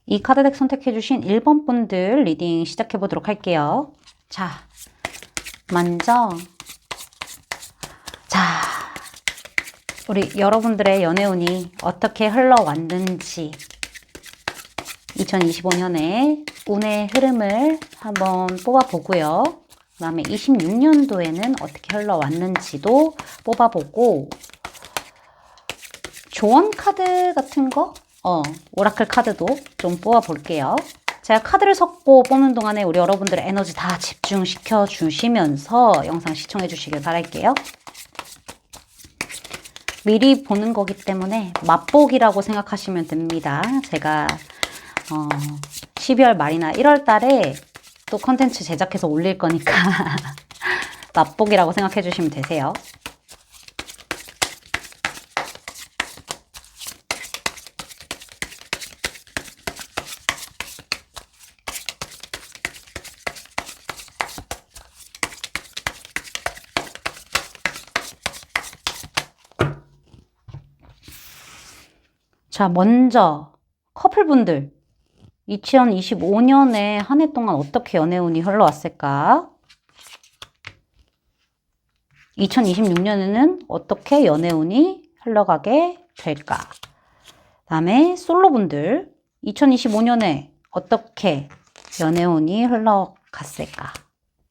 이 카드덱 선택해주신 1번 분들 리딩 시작해보도록 할게요. 자, 먼저 우리 여러분들의 연애운이 어떻게 흘러왔는지 2025년에 운의 흐름을 한번 뽑아보고요. 그 다음에 26년도에는 어떻게 흘러왔는지도 뽑아보고 조언 카드 같은 거? 오라클 카드도 좀 뽑아볼게요. 제가 카드를 섞고 뽑는 동안에 우리 여러분들의 에너지 다 집중시켜 주시면서 영상 시청해 주시길 바랄게요. 미리 보는 거기 때문에 맛보기라고 생각하시면 됩니다. 제가 12월 말이나 1월 달에 또 컨텐츠 제작해서 올릴 거니까 맛보기라고 생각해 주시면 되세요. 자, 먼저 커플분들 2025년에 한 해 동안 어떻게 연애운이 흘러왔을까? 2026년에는 어떻게 연애운이 흘러가게 될까? 다음에 솔로분들 2025년에 어떻게 연애운이 흘러갔을까?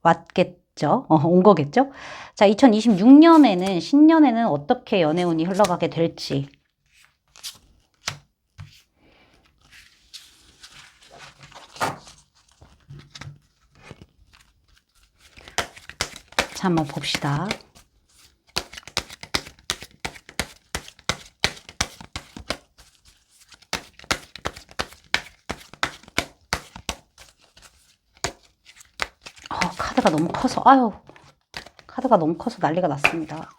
왔겠죠? 온 거겠죠? 자, 2026년에는 신년에는 어떻게 연애운이 흘러가게 될지 자, 한번 봅시다. 카드가 너무 커서 카드가 너무 커서 난리가 났습니다.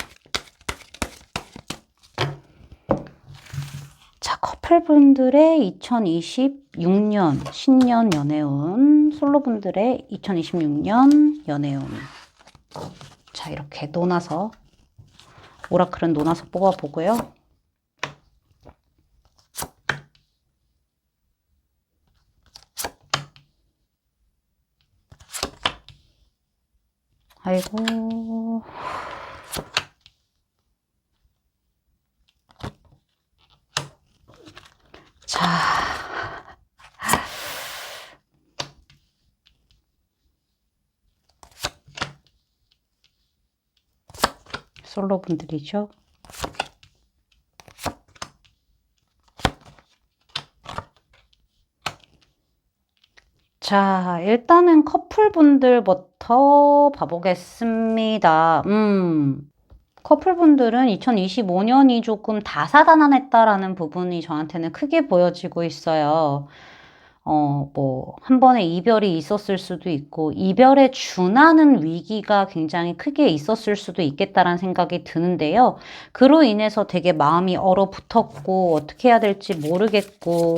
자, 커플분들의 2026년 신년 연애운, 솔로분들의 2026년 연애운. 자, 이렇게 노나서 오라클은 노나서 뽑아보고요. 아이고. 자. 솔로분들이죠. 자, 일단은 커플분들부터 봐보겠습니다. 커플분들은 2025년이 조금 다사다난했다라는 부분이 저한테는 크게 보여지고 있어요. 한 번의 이별이 있었을 수도 있고, 이별에 준하는 위기가 굉장히 크게 있었을 수도 있겠다라는 생각이 드는데요. 그로 인해서 되게 마음이 얼어붙었고, 어떻게 해야 될지 모르겠고,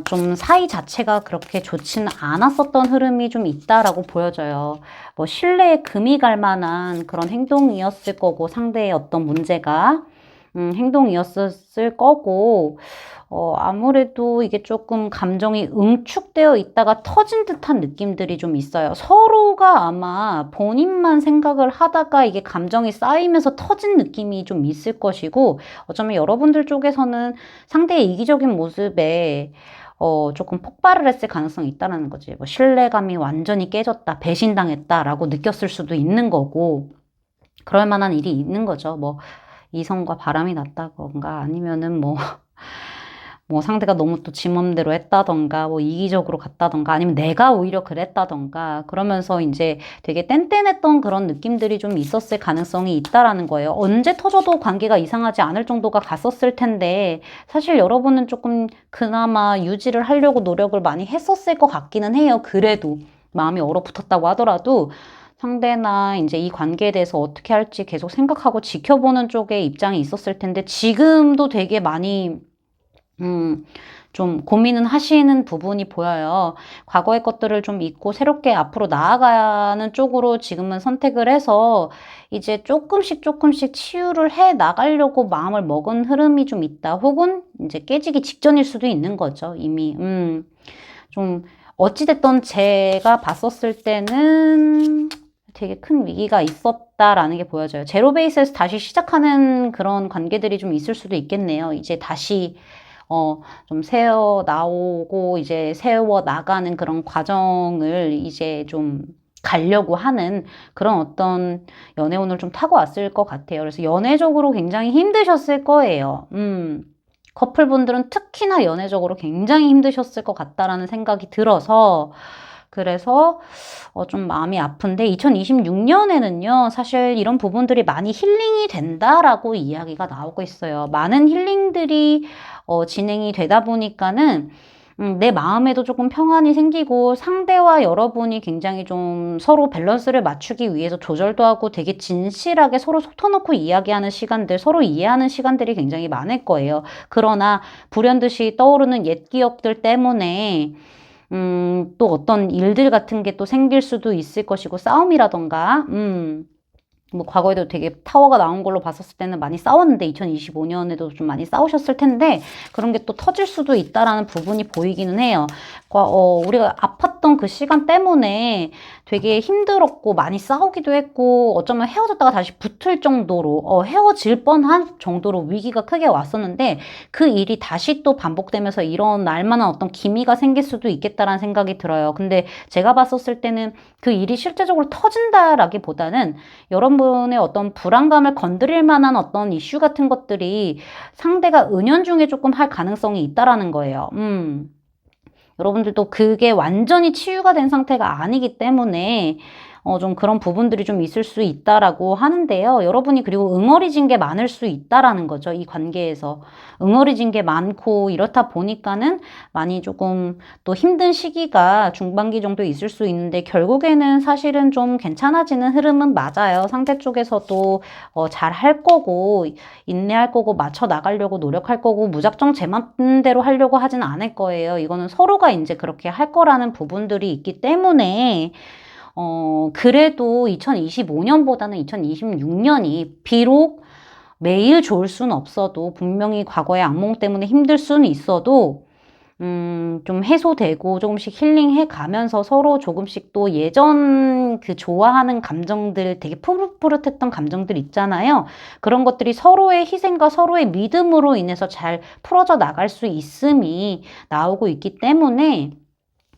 좀 사이 자체가 그렇게 좋지는 않았었던 흐름이 좀 있다라고 보여져요. 신뢰에 금이 갈 만한 그런 행동이었을 거고, 상대의 어떤 문제가. 행동이었을 거고, 아무래도 이게 조금 감정이 응축되어 있다가 터진 듯한 느낌들이 좀 있어요. 서로가 아마 본인만 생각을 하다가 이게 감정이 쌓이면서 터진 느낌이 좀 있을 것이고, 어쩌면 여러분들 쪽에서는 상대의 이기적인 모습에 조금 폭발을 했을 가능성이 있다는 거지. 뭐 신뢰감이 완전히 깨졌다, 배신당했다라고 느꼈을 수도 있는 거고, 그럴 만한 일이 있는 거죠. 뭐 이성과 바람이 났다던가 아니면은 뭐 상대가 너무 또 지 맘대로 했다던가 뭐 이기적으로 갔다던가 아니면 내가 오히려 그랬다던가 그러면서 이제 되게 뗀뗀했던 그런 느낌들이 좀 있었을 가능성이 있다라는 거예요. 언제 터져도 관계가 이상하지 않을 정도가 갔었을 텐데 사실 여러분은 조금 그나마 유지를 하려고 노력을 많이 했었을 것 같기는 해요. 그래도 마음이 얼어붙었다고 하더라도 상대나 이제 이 관계에 대해서 어떻게 할지 계속 생각하고 지켜보는 쪽의 입장이 있었을 텐데 지금도 되게 많이 좀 고민은 하시는 부분이 보여요. 과거의 것들을 좀 잊고 새롭게 앞으로 나아가는 쪽으로 지금은 선택을 해서 이제 조금씩 치유를 해 나가려고 마음을 먹은 흐름이 좀 있다. 혹은 이제 깨지기 직전일 수도 있는 거죠. 이미. 좀 어찌됐든 제가 봤었을 때는 되게 큰 위기가 있었다라는 게 보여져요. 제로 베이스에서 다시 시작하는 그런 관계들이 좀 있을 수도 있겠네요. 이제 다시 좀 세워 나오고 이제 세워 나가는 그런 과정을 이제 좀 가려고 하는 그런 어떤 연애운을 좀 타고 왔을 것 같아요. 그래서 연애적으로 굉장히 힘드셨을 거예요. 커플분들은 특히나 연애적으로 굉장히 힘드셨을 것 같다라는 생각이 들어서 그래서 좀 마음이 아픈데 2026년에는요 사실 이런 부분들이 많이 힐링이 된다라고 이야기가 나오고 있어요. 많은 힐링들이 진행이 되다 보니까는 내 마음에도 조금 평안이 생기고 상대와 여러분이 굉장히 좀 서로 밸런스를 맞추기 위해서 조절도 하고 되게 진실하게 서로 속 터놓고 이야기하는 시간들, 서로 이해하는 시간들이 굉장히 많을 거예요. 그러나 불현듯이 떠오르는 옛 기억들 때문에 또 어떤 일들 같은 게 또 생길 수도 있을 것이고, 싸움이라던가, 뭐 과거에도 되게 타워가 나온 걸로 봤었을 때는 많이 싸웠는데 2025년에도 좀 많이 싸우셨을 텐데 그런 게 또 터질 수도 있다라는 부분이 보이기는 해요. 우리가 아팠던 그 시간 때문에 되게 힘들었고 많이 싸우기도 했고 어쩌면 헤어졌다가 다시 붙을 정도로 헤어질 뻔한 정도로 위기가 크게 왔었는데 그 일이 다시 또 반복되면서 일어날 만한 어떤 기미가 생길 수도 있겠다라는 생각이 들어요. 근데 제가 봤었을 때는 그 일이 실제적으로 터진다라기보다는 여러분의 어떤 불안감을 건드릴 만한 어떤 이슈 같은 것들이 상대가 은연중에 조금 할 가능성이 있다라는 거예요. 여러분들도 그게 완전히 치유가 된 상태가 아니기 때문에 좀 그런 부분들이 좀 있을 수 있다라고 하는데요. 여러분이 그리고 응어리진 게 많을 수 있다라는 거죠. 이 관계에서. 응어리진 게 많고 이렇다 보니까는 많이 조금 또 힘든 시기가 중반기 정도 있을 수 있는데 결국에는 사실은 좀 괜찮아지는 흐름은 맞아요. 상대 쪽에서도 잘 할 거고 인내할 거고 맞춰 나가려고 노력할 거고 무작정 제 맘대로 하려고 하진 않을 거예요. 이거는 서로가 이제 그렇게 할 거라는 부분들이 있기 때문에 그래도 2025년보다는 2026년이 비록 매일 좋을 수는 없어도 분명히 과거의 악몽 때문에 힘들 수는 있어도 좀 해소되고 조금씩 힐링해 가면서 서로 조금씩 또 예전 그 좋아하는 감정들 되게 푸릇푸릇했던 감정들 있잖아요. 그런 것들이 서로의 희생과 서로의 믿음으로 인해서 잘 풀어져 나갈 수 있음이 나오고 있기 때문에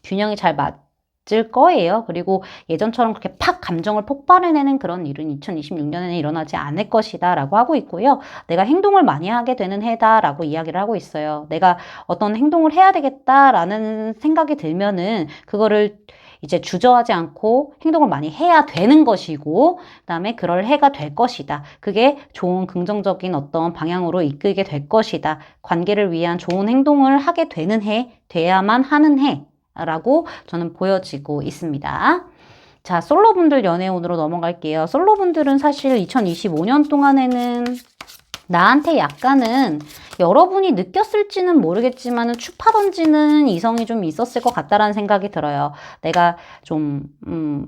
균형이 잘 맞을 거예요. 그리고 예전처럼 그렇게 팍 감정을 폭발해내는 그런 일은 2026년에는 일어나지 않을 것이다 라고 하고 있고요. 내가 행동을 많이 하게 되는 해다라고 이야기를 하고 있어요. 내가 어떤 행동을 해야 되겠다라는 생각이 들면은 그거를 이제 주저하지 않고 행동을 많이 해야 되는 것이고 그다음에 그럴 해가 될 것이다. 그게 좋은 긍정적인 어떤 방향으로 이끌게 될 것이다. 관계를 위한 좋은 행동을 하게 되는 해, 돼야만 하는 해 라고 저는 보여지고 있습니다. 자, 솔로분들 연애운으로 넘어갈게요. 솔로분들은 사실 2025년 동안에는 나한테 약간은 여러분이 느꼈을지는 모르겠지만은 추파 던지는 이성이 좀 있었을 것 같다라는 생각이 들어요. 내가 좀,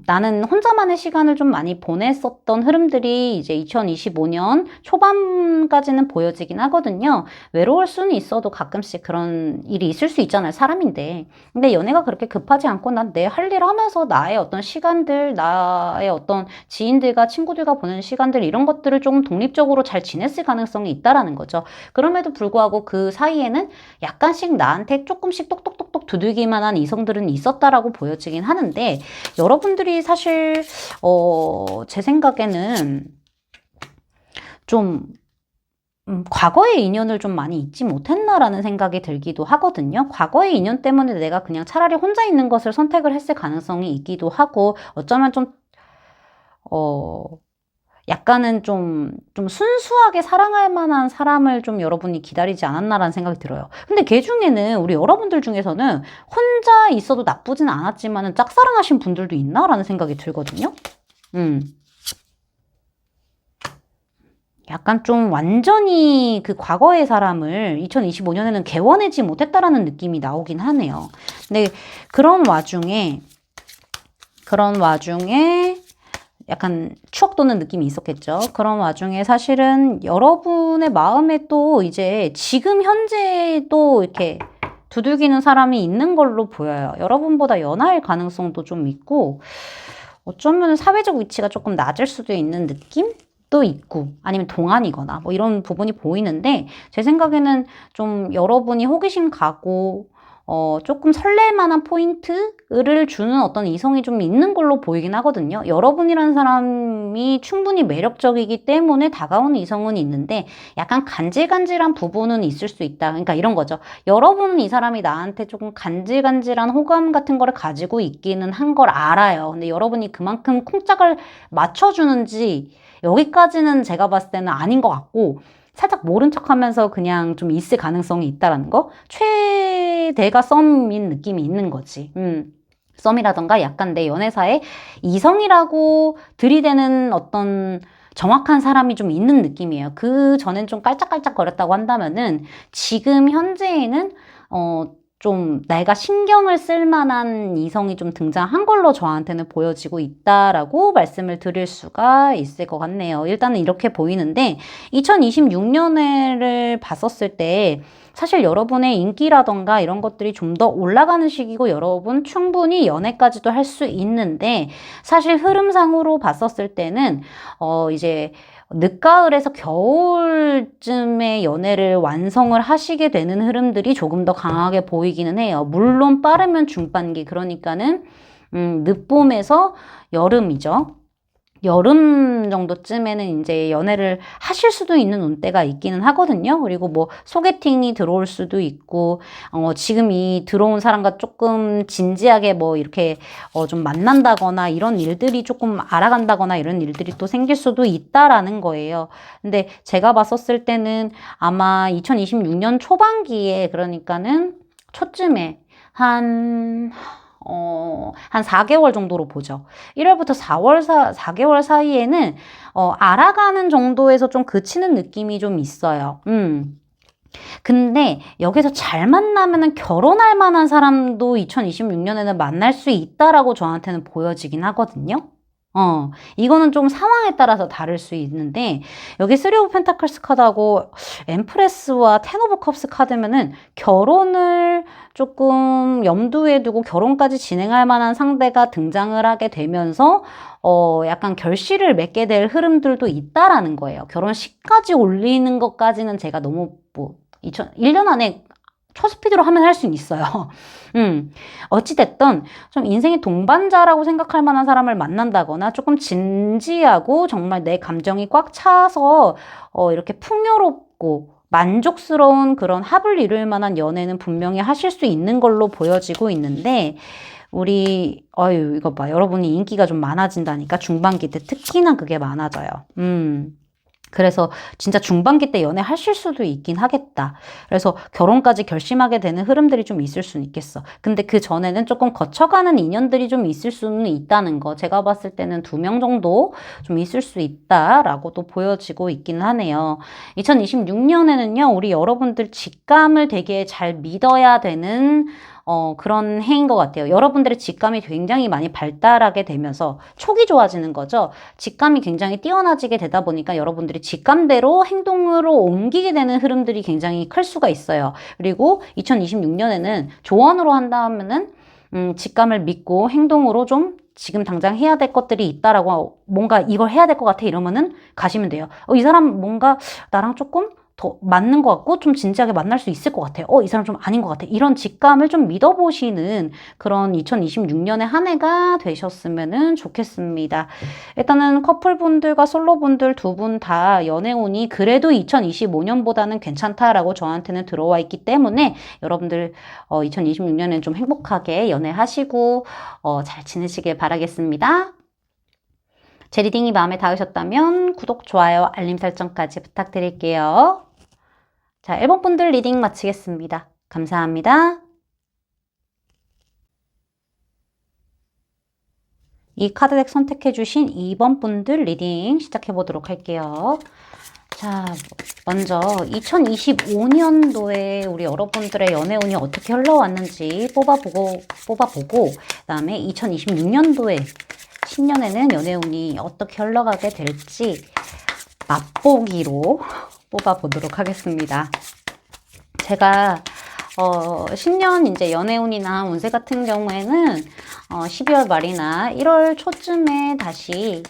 나는 혼자만의 시간을 좀 많이 보냈었던 흐름들이 이제 2025년 초반까지는 보여지긴 하거든요. 외로울 수는 있어도 가끔씩 그런 일이 있을 수 있잖아요. 사람인데. 근데 연애가 그렇게 급하지 않고 난 내 할 일 하면서 나의 어떤 시간들, 나의 어떤 지인들과 친구들과 보내는 시간들 이런 것들을 조금 독립적으로 잘 지냈을 가능성이 있다라는 거죠. 그럼에도 불구하고 그 사이에는 약간씩 나한테 조금씩 똑똑똑똑 두들기만 한 이성들은 있었다라고 보여지긴 하는데 여러분들이 사실 제 생각에는 좀 과거의 인연을 좀 많이 잊지 못했나라는 생각이 들기도 하거든요. 과거의 인연 때문에 내가 그냥 차라리 혼자 있는 것을 선택을 했을 가능성이 있기도 하고 어쩌면 좀 약간은 좀 순수하게 사랑할 만한 사람을 좀 여러분이 기다리지 않았나라는 생각이 들어요. 근데 걔 중에는 우리 여러분들 중에서는 혼자 있어도 나쁘진 않았지만은 짝사랑하신 분들도 있나라는 생각이 들거든요. 약간 좀 완전히 그 과거의 사람을 2025년에는 개워내지 못했다라는 느낌이 나오긴 하네요. 근데 그런 와중에 약간 추억 돋는 느낌이 있었겠죠. 그런 와중에 사실은 여러분의 마음에 또 이제 지금 현재도 이렇게 두들기는 사람이 있는 걸로 보여요. 여러분보다 연하일 가능성도 좀 있고 어쩌면 사회적 위치가 조금 낮을 수도 있는 느낌? 도 있고 아니면 동안이거나 뭐 이런 부분이 보이는데 제 생각에는 좀 여러분이 호기심 가고 조금 설렐 만한 포인트를 주는 어떤 이성이 좀 있는 걸로 보이긴 하거든요. 여러분이라는 사람이 충분히 매력적이기 때문에 다가오는 이성은 있는데 약간 간질간질한 부분은 있을 수 있다. 그러니까 이런 거죠. 여러분은 이 사람이 나한테 조금 간질간질한 호감 같은 거를 가지고 있기는 한 걸 알아요. 근데 여러분이 그만큼 콩짝을 맞춰주는지 여기까지는 제가 봤을 때는 아닌 것 같고 살짝 모른 척하면서 그냥 좀 있을 가능성이 있다라는 거. 최대가 썸인 느낌이 있는 거지. 썸이라던가 약간 내 연애사에 이성이라고 들이대는 어떤 정확한 사람이 좀 있는 느낌이에요. 그 전엔 좀 깔짝깔짝 거렸다고 한다면은 지금 현재에는 좀 내가 신경을 쓸 만한 이성이 좀 등장한 걸로 저한테는 보여지고 있다라고 말씀을 드릴 수가 있을 것 같네요. 일단은 이렇게 보이는데 2026년을 봤었을 때 사실 여러분의 인기라던가 이런 것들이 좀 더 올라가는 시기고 여러분 충분히 연애까지도 할 수 있는데 사실 흐름상으로 봤었을 때는 이제 늦가을에서 겨울쯤에 연애를 완성을 하시게 되는 흐름들이 조금 더 강하게 보이기는 해요. 물론 빠르면 중반기, 그러니까는 늦봄에서 여름이죠. 여름 정도쯤에는 이제 연애를 하실 수도 있는 운대가 있기는 하거든요. 그리고 뭐 소개팅이 들어올 수도 있고, 지금 이 들어온 사람과 조금 진지하게 뭐 이렇게 좀 만난다거나 이런 일들이 조금 알아간다거나 이런 일들이 또 생길 수도 있다라는 거예요. 근데 제가 봤었을 때는 아마 2026년 초반기에 그러니까는 초쯤에 한 4개월 정도로 보죠. 1월부터 4개월 사이에는, 알아가는 정도에서 좀 그치는 느낌이 좀 있어요. 근데 여기서 잘 만나면은 결혼할 만한 사람도 2026년에는 만날 수 있다라고 저한테는 보여지긴 하거든요. 이거는 좀 상황에 따라서 다를 수 있는데, 여기 3 오브 펜타클스 카드하고 엠프레스와 10 오브 컵스 카드면은 결혼을 조금 염두에 두고 결혼까지 진행할 만한 상대가 등장을 하게 되면서, 약간 결실을 맺게 될 흐름들도 있다라는 거예요. 결혼식까지 올리는 것까지는 제가 너무 1년 안에 초스피드로 하면 할 수는 있어요. 어찌됐든 좀 인생의 동반자라고 생각할 만한 사람을 만난다거나 조금 진지하고 정말 내 감정이 꽉 차서 이렇게 풍요롭고 만족스러운 그런 합을 이룰 만한 연애는 분명히 하실 수 있는 걸로 보여지고 있는데 이거 봐. 여러분이 인기가 좀 많아진다니까 중반기 때 특히나 그게 많아져요. 그래서 진짜 중반기 때 연애하실 수도 있긴 하겠다. 그래서 결혼까지 결심하게 되는 흐름들이 좀 있을 수는 있겠어. 근데 그 전에는 조금 거쳐가는 인연들이 좀 있을 수는 있다는 거. 제가 봤을 때는 2명 정도 좀 있을 수 있다라고도 보여지고 있긴 하네요. 2026년에는요, 우리 여러분들 직감을 되게 잘 믿어야 되는 그런 해인 것 같아요. 여러분들의 직감이 굉장히 많이 발달하게 되면서 촉이 좋아지는 거죠. 직감이 굉장히 뛰어나지게 되다 보니까 여러분들이 직감대로 행동으로 옮기게 되는 흐름들이 굉장히 클 수가 있어요. 그리고 2026년에는 조언으로 한다면은 직감을 믿고 행동으로 좀 지금 당장 해야 될 것들이 있다라고 뭔가 이걸 해야 될 것 같아 이러면은 가시면 돼요. 이 사람 뭔가 나랑 조금 더 맞는 것 같고 좀 진지하게 만날 수 있을 것 같아요. 이 사람 좀 아닌 것 같아. 이런 직감을 좀 믿어보시는 그런 2026년의 한 해가 되셨으면 좋겠습니다. 일단은 커플분들과 솔로분들 두 분 다 연애운이 그래도 2025년보다는 괜찮다라고 저한테는 들어와 있기 때문에 여러분들 2026년엔 좀 행복하게 연애하시고 잘 지내시길 바라겠습니다. 제 리딩이 마음에 닿으셨다면 구독, 좋아요, 알림 설정까지 부탁드릴게요. 자, 1번 분들 리딩 마치겠습니다. 감사합니다. 이 카드덱 선택해주신 2번 분들 리딩 시작해보도록 할게요. 자, 먼저 2025년도에 우리 여러분들의 연애운이 어떻게 흘러왔는지 뽑아보고 그 다음에 2026년도에 신년에는 연애운이 어떻게 흘러가게 될지 맛보기로 뽑아보도록 하겠습니다. 제가 신년 이제 연애운이나 운세 같은 경우에는 12월 말이나 1월 초쯤에 다시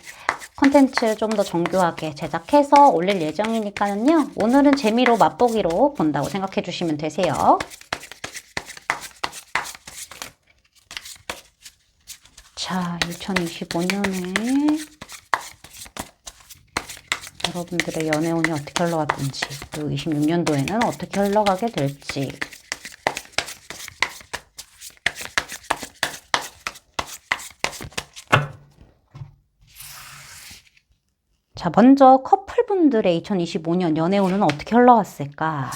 컨텐츠 좀 더 정교하게 제작해서 올릴 예정이니까는요. 오늘은 재미로 맛보기로 본다고 생각해 주시면 되세요. 자, 2025년에 여러분들의 연애운이 어떻게 흘러갔든지 그리고 26년도에는 어떻게 흘러가게 될지 자, 먼저 커플분들의 2025년 연애운은 어떻게 흘러갔을까?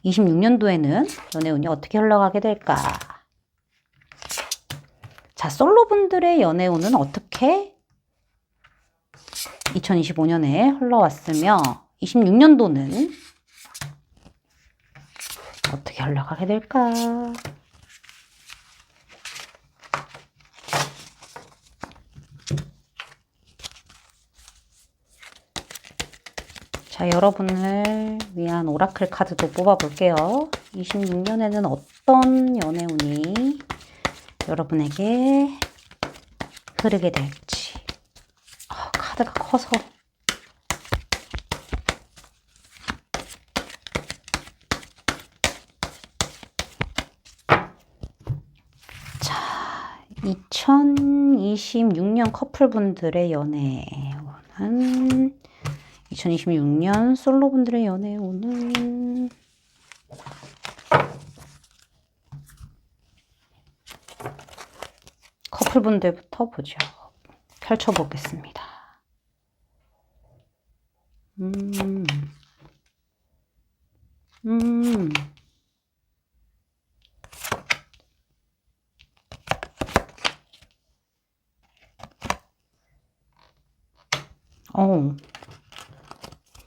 26년도에는 연애운이 어떻게 흘러가게 될까? 자, 솔로분들의 연애운은 어떻게 2025년에 흘러왔으며 26년도는 어떻게 흘러가게 될까? 자, 여러분을 위한 오라클 카드도 뽑아볼게요. 26년에는 어떤 연애운이 여러분에게 흐르게 될지. 카드가 커서. 자, 2026년 커플분들의 연애운은 2026년 솔로분들의 연애운은 커플분들부터 보죠. 펼쳐보겠습니다.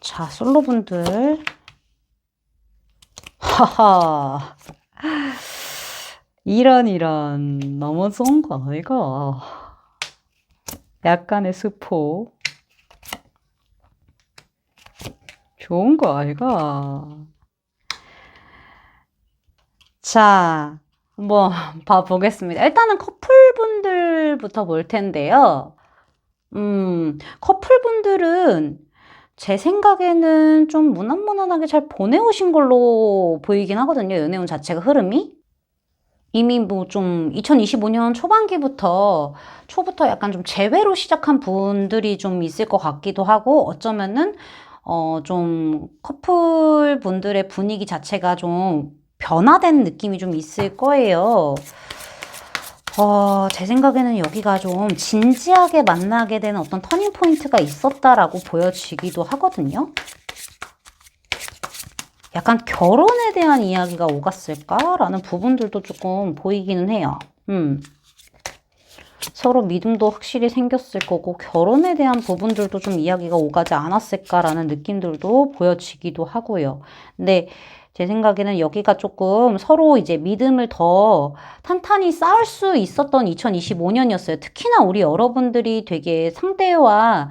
자, 솔로분들. 하하. 이런. 너무 좋은 거 아이가. 약간의 스포. 좋은 거 아이가. 자, 한번 봐보겠습니다. 일단은 커플분들부터 볼 텐데요. 커플분들은 제 생각에는 좀 무난무난하게 잘 보내오신 걸로 보이긴 하거든요. 연애운 자체가 흐름이. 이미 뭐 좀 2025년 초반기부터 초부터 약간 좀 재회로 시작한 분들이 좀 있을 것 같기도 하고 어쩌면은 좀 커플분들의 분위기 자체가 좀 변화된 느낌이 좀 있을 거예요. 제 생각에는 여기가 좀 진지하게 만나게 되는 어떤 터닝 포인트가 있었다라고 보여지기도 하거든요. 약간 결혼에 대한 이야기가 오갔을까라는 부분들도 조금 보이기는 해요. 서로 믿음도 확실히 생겼을 거고 결혼에 대한 부분들도 좀 이야기가 오가지 않았을까라는 느낌들도 보여지기도 하고요. 근데 제 생각에는 여기가 조금 서로 이제 믿음을 더 탄탄히 쌓을 수 있었던 2025년이었어요. 특히나 우리 여러분들이 되게 상대와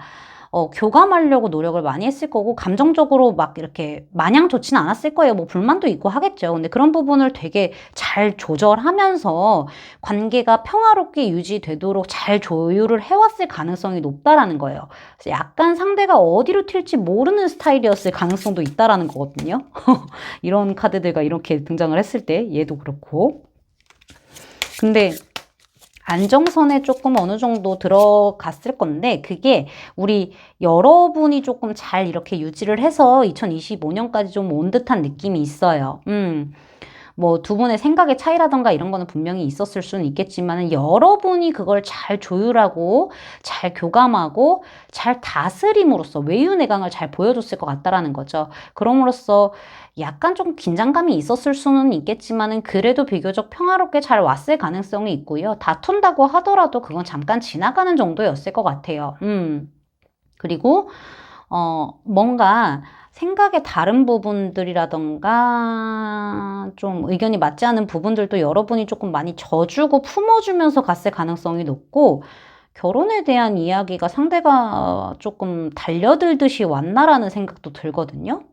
교감하려고 노력을 많이 했을 거고, 감정적으로 막 이렇게 마냥 좋지는 않았을 거예요. 뭐 불만도 있고 하겠죠. 근데 그런 부분을 되게 잘 조절하면서 관계가 평화롭게 유지되도록 잘 조율을 해왔을 가능성이 높다라는 거예요. 그래서 약간 상대가 어디로 튈지 모르는 스타일이었을 가능성도 있다라는 거거든요. 이런 카드들과 이렇게 등장을 했을 때 얘도 그렇고. 근데 안정선에 조금 어느 정도 들어갔을 건데 그게 우리 여러분이 조금 잘 이렇게 유지를 해서 2025년까지 좀 온 듯한 느낌이 있어요. 뭐 두 분의 생각의 차이라던가 이런 거는 분명히 있었을 수는 있겠지만 여러분이 그걸 잘 조율하고 잘 교감하고 잘 다스림으로써 외유내강을 잘 보여줬을 것 같다라는 거죠. 그럼으로써 약간 좀 긴장감이 있었을 수는 있겠지만은 그래도 비교적 평화롭게 잘 왔을 가능성이 있고요. 다툰다고 하더라도 그건 잠깐 지나가는 정도였을 것 같아요. 그리고 뭔가 생각의 다른 부분들이라던가 좀 의견이 맞지 않은 부분들도 여러분이 조금 많이 져주고 품어주면서 갔을 가능성이 높고, 결혼에 대한 이야기가 상대가 조금 달려들듯이 왔나라는 생각도 들거든요.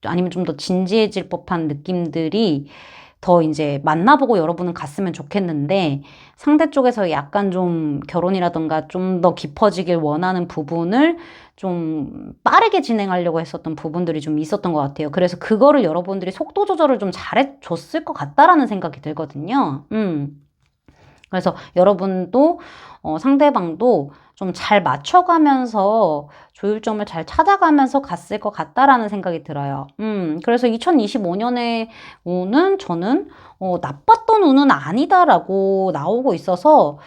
아니면 좀 더 진지해질 법한 느낌들이 더 이제 만나보고 여러분은 갔으면 좋겠는데 상대 쪽에서 약간 좀 결혼이라던가 좀 더 깊어지길 원하는 부분을 좀 빠르게 진행하려고 했었던 부분들이 좀 있었던 것 같아요. 그래서 그거를 여러분들이 속도 조절을 좀 잘해줬을 것 같다라는 생각이 들거든요. 그래서 여러분도 상대방도 좀 잘 맞춰가면서 조율점을 잘 찾아가면서 갔을 것 같다라는 생각이 들어요. 그래서 2025년에 운은 저는 나빴던 운은 아니다라고 나오고 있어서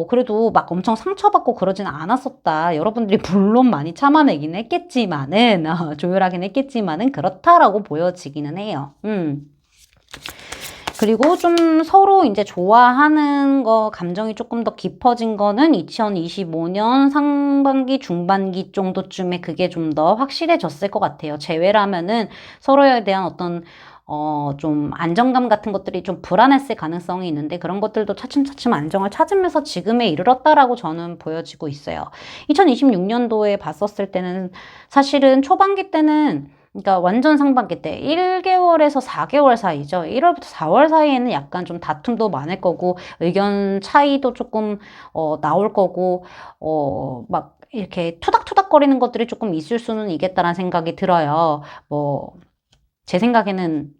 그래도 막 엄청 상처받고 그러진 않았었다. 여러분들이 물론 많이 참아내긴 했겠지만은 조율하긴 했겠지만은 그렇다라고 보여지기는 해요. 그리고 좀 서로 이제 좋아하는 거, 감정이 조금 더 깊어진 거는 2025년 상반기, 중반기 정도쯤에 그게 좀 더 확실해졌을 것 같아요. 제외라면은 서로에 대한 어떤 좀 안정감 같은 것들이 좀 불안했을 가능성이 있는데 그런 것들도 차츰차츰 안정을 찾으면서 지금에 이르렀다라고 저는 보여지고 있어요. 2026년도에 봤었을 때는 사실은 초반기 때는 그러니까 완전 상반기 때 1개월에서 4개월 사이죠. 1월부터 4월 사이에는 약간 좀 다툼도 많을 거고 의견 차이도 조금 나올 거고 막 이렇게 투닥투닥거리는 것들이 조금 있을 수는 있겠다라는 생각이 들어요. 뭐 제 생각에는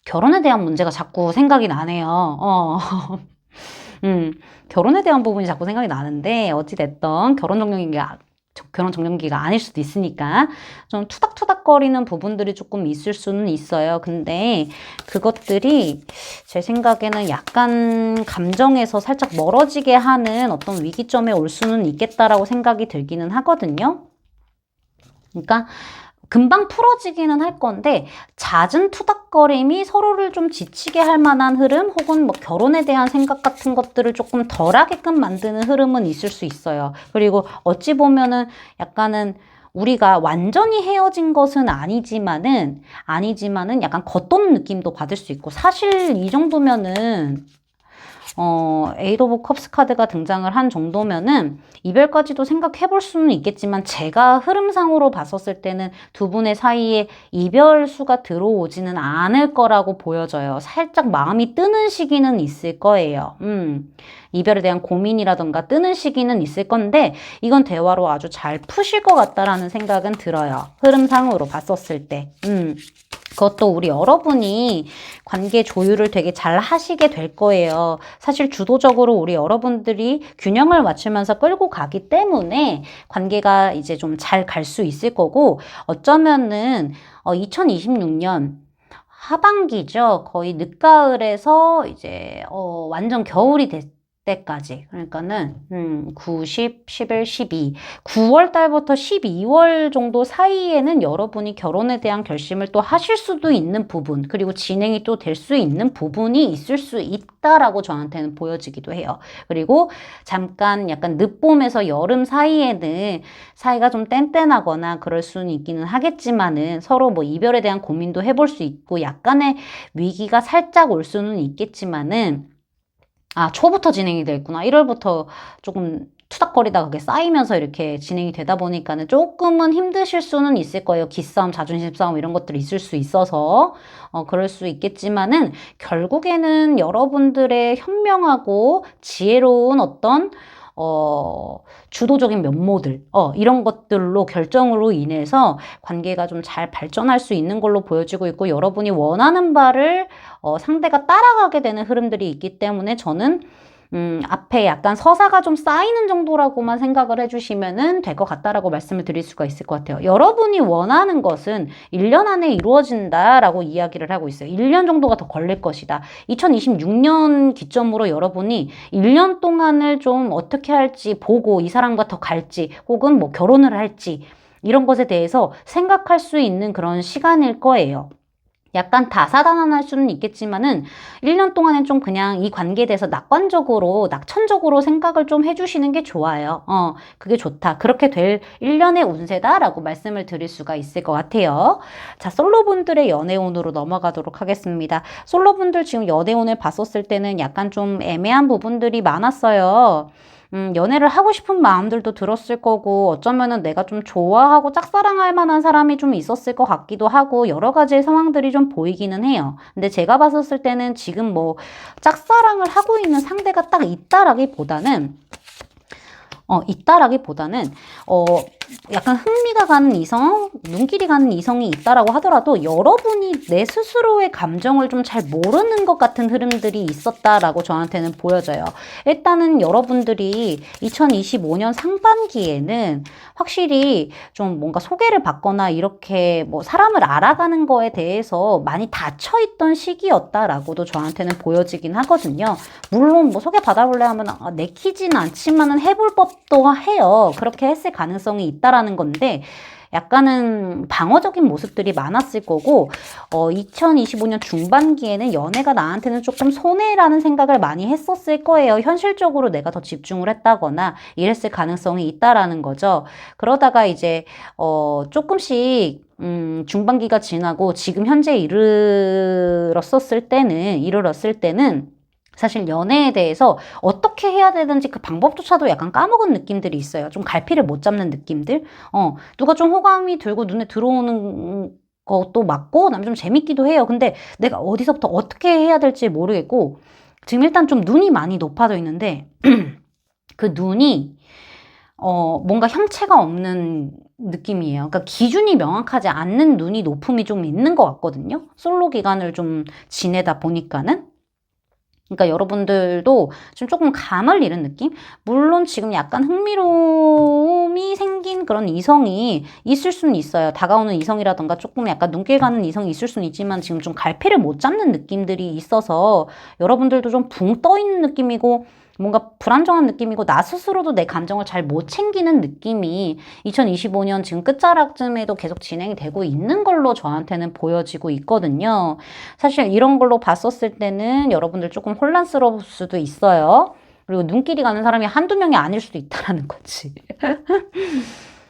결혼에 대한 문제가 자꾸 생각이 나네요. 결혼에 대한 부분이 자꾸 생각이 나는데 어찌됐든 결혼 정년기가 아닐 수도 있으니까 좀 투닥투닥거리는 부분들이 조금 있을 수는 있어요. 근데 그것들이 제 생각에는 약간 감정에서 살짝 멀어지게 하는 어떤 위기점에 올 수는 있겠다라고 생각이 들기는 하거든요. 그러니까 금방 풀어지기는 할 건데 잦은 투닥거림이 서로를 좀 지치게 할 만한 흐름 혹은 뭐 결혼에 대한 생각 같은 것들을 조금 덜하게끔 만드는 흐름은 있을 수 있어요. 그리고 어찌 보면은 약간은 우리가 완전히 헤어진 것은 아니지만은 약간 겉도는 느낌도 받을 수 있고, 사실 이 정도면은 에이드 오브 컵스 카드가 등장을 한 정도면은 이별까지도 생각해 볼 수는 있겠지만 제가 흐름상으로 봤었을 때는 두 분의 사이에 이별수가 들어오지는 않을 거라고 보여져요. 살짝 마음이 뜨는 시기는 있을 거예요. 이별에 대한 고민이라던가 뜨는 시기는 있을 건데 이건 대화로 아주 잘 푸실 것 같다라는 생각은 들어요. 흐름상으로 봤었을 때. 그것도 우리 여러분이 관계 조율을 되게 잘 하시게 될 거예요. 사실 주도적으로 우리 여러분들이 균형을 맞추면서 끌고 가기 때문에 관계가 이제 좀 잘 갈 수 있을 거고, 어쩌면은 2026년 하반기죠. 거의 늦가을에서 이제 완전 겨울이 됐 때까지. 그러니까는 9, 10, 11, 12. 9월 달부터 12월 정도 사이에는 여러분이 결혼에 대한 결심을 또 하실 수도 있는 부분, 그리고 진행이 또 될 수 있는 부분이 있을 수 있다라고 저한테는 보여지기도 해요. 그리고 잠깐 약간 늦봄에서 여름 사이에는 사이가 좀 뗀뗀하거나 그럴 수는 있기는 하겠지만은 서로 뭐 이별에 대한 고민도 해볼 수 있고 약간의 위기가 살짝 올 수는 있겠지만은 초부터 진행이 돼 있구나. 1월부터 조금 투닥거리다가 그게 쌓이면서 이렇게 진행이 되다 보니까는 조금은 힘드실 수는 있을 거예요. 기싸움, 자존심 싸움 이런 것들이 있을 수 있어서 그럴 수 있겠지만은 결국에는 여러분들의 현명하고 지혜로운 어떤 주도적인 면모들, 이런 것들로 결정으로 인해서 관계가 좀 잘 발전할 수 있는 걸로 보여지고 있고, 여러분이 원하는 바를 상대가 따라가게 되는 흐름들이 있기 때문에 저는 앞에 약간 서사가 좀 쌓이는 정도라고만 생각을 해주시면은 될 것 같다라고 말씀을 드릴 수가 있을 것 같아요. 여러분이 원하는 것은 1년 안에 이루어진다라고 이야기를 하고 있어요. 1년 정도가 더 걸릴 것이다. 2026년 기점으로 여러분이 1년 동안을 좀 어떻게 할지 보고 이 사람과 더 갈지 혹은 뭐 결혼을 할지 이런 것에 대해서 생각할 수 있는 그런 시간일 거예요. 약간 다사다난할 수는 있겠지만은 1년 동안은 좀 그냥 이 관계에 대해서 낙관적으로, 낙천적으로 생각을 좀 해주시는 게 좋아요. 그게 좋다. 그렇게 될 1년의 운세다라고 말씀을 드릴 수가 있을 것 같아요. 자, 솔로분들의 연애운으로 넘어가도록 하겠습니다. 솔로분들 지금 연애운을 봤었을 때는 약간 좀 애매한 부분들이 많았어요. 연애를 하고 싶은 마음들도 들었을 거고 어쩌면은 내가 좀 좋아하고 짝사랑할 만한 사람이 좀 있었을 것 같기도 하고 여러 가지의 상황들이 좀 보이기는 해요. 근데 제가 봤었을 때는 지금 뭐 짝사랑을 하고 있는 상대가 딱 있다라기보다는 약간 흥미가 가는 이성, 눈길이 가는 이성이 있다라고 하더라도 여러분이 내 스스로의 감정을 좀 잘 모르는 것 같은 흐름들이 있었다라고 저한테는 보여져요. 일단은 여러분들이 2025년 상반기에는 확실히 좀 뭔가 소개를 받거나 이렇게 뭐 사람을 알아가는 거에 대해서 많이 닫혀있던 시기였다라고도 저한테는 보여지긴 하거든요. 물론 뭐 소개 받아볼래 하면 내키진 않지만은 해볼 법도 해요. 그렇게 했을 가능성이 있다라는 건데 약간은 방어적인 모습들이 많았을 거고 2025년 중반기에는 연애가 나한테는 조금 손해라는 생각을 많이 했었을 거예요. 현실적으로 내가 더 집중을 했다거나 이랬을 가능성이 있다라는 거죠. 그러다가 이제 조금씩 중반기가 지나고 지금 현재 이르렀을 때는 사실 연애에 대해서 어떻게 해야 되는지 그 방법조차도 약간 까먹은 느낌들이 있어요. 좀 갈피를 못 잡는 느낌들. 누가 좀 호감이 들고 눈에 들어오는 것도 맞고, 그다음에 좀 재밌기도 해요. 근데 내가 어디서부터 어떻게 해야 될지 모르겠고, 지금 일단 좀 눈이 많이 높아져 있는데, 그 눈이, 뭔가 형체가 없는 느낌이에요. 그러니까 기준이 명확하지 않는 눈이 높음이 좀 있는 것 같거든요. 솔로 기간을 좀 지내다 보니까는. 그러니까 여러분들도 지금 조금 감을 잃은 느낌? 물론 지금 약간 흥미로움이 생긴 그런 이성이 있을 수는 있어요. 다가오는 이성이라던가 조금 약간 눈길 가는 이성이 있을 수는 있지만 지금 좀 갈피를 못 잡는 느낌들이 있어서 여러분들도 좀 붕 떠 있는 느낌이고 뭔가 불안정한 느낌이고 나 스스로도 내 감정을 잘 못 챙기는 느낌이 2025년 지금 끝자락쯤에도 계속 진행이 되고 있는 걸로 저한테는 보여지고 있거든요. 사실 이런 걸로 봤었을 때는 여러분들 조금 혼란스러울 수도 있어요. 그리고 눈길이 가는 사람이 한두 명이 아닐 수도 있다라는 거지.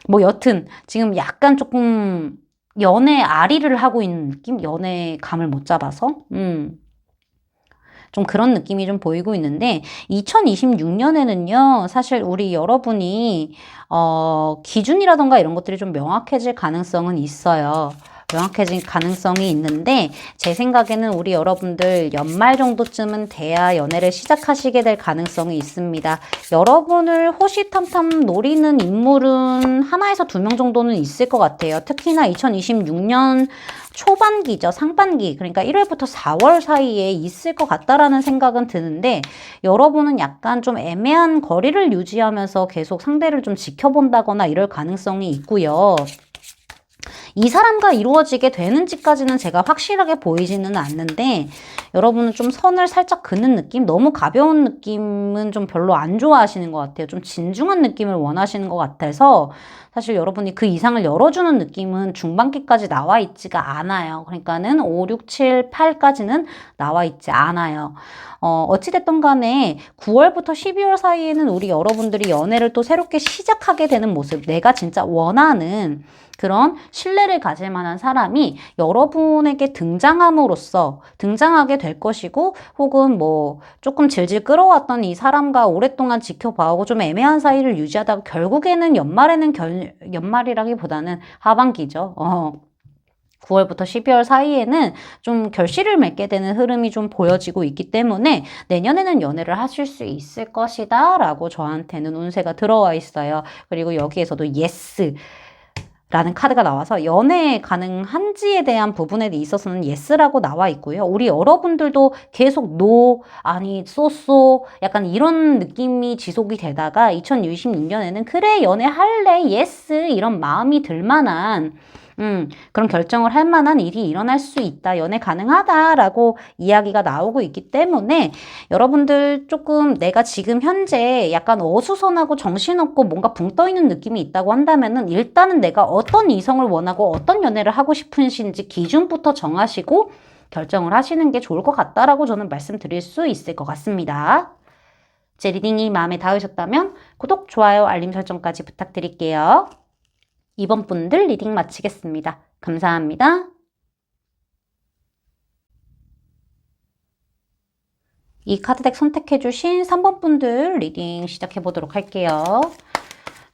뭐 여튼 지금 약간 조금 연애 아리를 하고 있는 느낌? 연애 감을 못 잡아서? 좀 그런 느낌이 좀 보이고 있는데 2026년에는요 사실 우리 여러분이 기준이라던가 이런 것들이 좀 명확해질 가능성은 있어요. 명확해질 가능성이 있는데 제 생각에는 우리 여러분들 연말 정도쯤은 돼야 연애를 시작하시게 될 가능성이 있습니다. 여러분을 호시탐탐 노리는 인물은 하나에서 2명 정도는 있을 것 같아요. 특히나 2026년 초반기죠. 상반기. 그러니까 1월부터 4월 사이에 있을 것 같다라는 생각은 드는데 여러분은 약간 좀 애매한 거리를 유지하면서 계속 상대를 좀 지켜본다거나 이럴 가능성이 있고요. 이 사람과 이루어지게 되는지까지는 제가 확실하게 보이지는 않는데 여러분은 좀 선을 살짝 그는 느낌? 너무 가벼운 느낌은 좀 별로 안 좋아하시는 것 같아요. 좀 진중한 느낌을 원하시는 것 같아서 사실 여러분이 그 이상을 열어주는 느낌은 중반기까지 나와 있지가 않아요. 그러니까는 5, 6, 7, 8까지는 나와 있지 않아요. 어찌됐든 간에 9월부터 12월 사이에는 우리 여러분들이 연애를 또 새롭게 시작하게 되는 모습, 내가 진짜 원하는 그런 신뢰를 가질 만한 사람이 여러분에게 등장하게 될 것이고, 혹은 뭐 조금 질질 끌어왔던 이 사람과 오랫동안 지켜봐오고 좀 애매한 사이를 유지하다가 결국에는 연말이라기보다는 하반기죠. 9월부터 12월 사이에는 좀 결실을 맺게 되는 흐름이 좀 보여지고 있기 때문에 내년에는 연애를 하실 수 있을 것이다 라고 저한테는 운세가 들어와 있어요. 그리고 여기에서도 예스 라는 카드가 나와서 연애 가능한지에 대한 부분에 있어서는 예스라고 나와 있고요. 우리 여러분들도 계속 노, 아니, 쏘쏘 약간 이런 느낌이 지속이 되다가 2026년에는 그래 연애할래, 예스 이런 마음이 들 만한 그런 결정을 할 만한 일이 일어날 수 있다. 연애 가능하다라고 이야기가 나오고 있기 때문에 여러분들 조금 내가 지금 현재 약간 어수선하고 정신없고 뭔가 붕 떠있는 느낌이 있다고 한다면은 일단은 내가 어떤 이성을 원하고 어떤 연애를 하고 싶으신지 기준부터 정하시고 결정을 하시는 게 좋을 것 같다라고 저는 말씀드릴 수 있을 것 같습니다. 제 리딩이 마음에 닿으셨다면 구독, 좋아요, 알림 설정까지 부탁드릴게요. 이번 분들 리딩 마치겠습니다. 감사합니다. 이 카드덱 선택해주신 3번 분들 리딩 시작해보도록 할게요.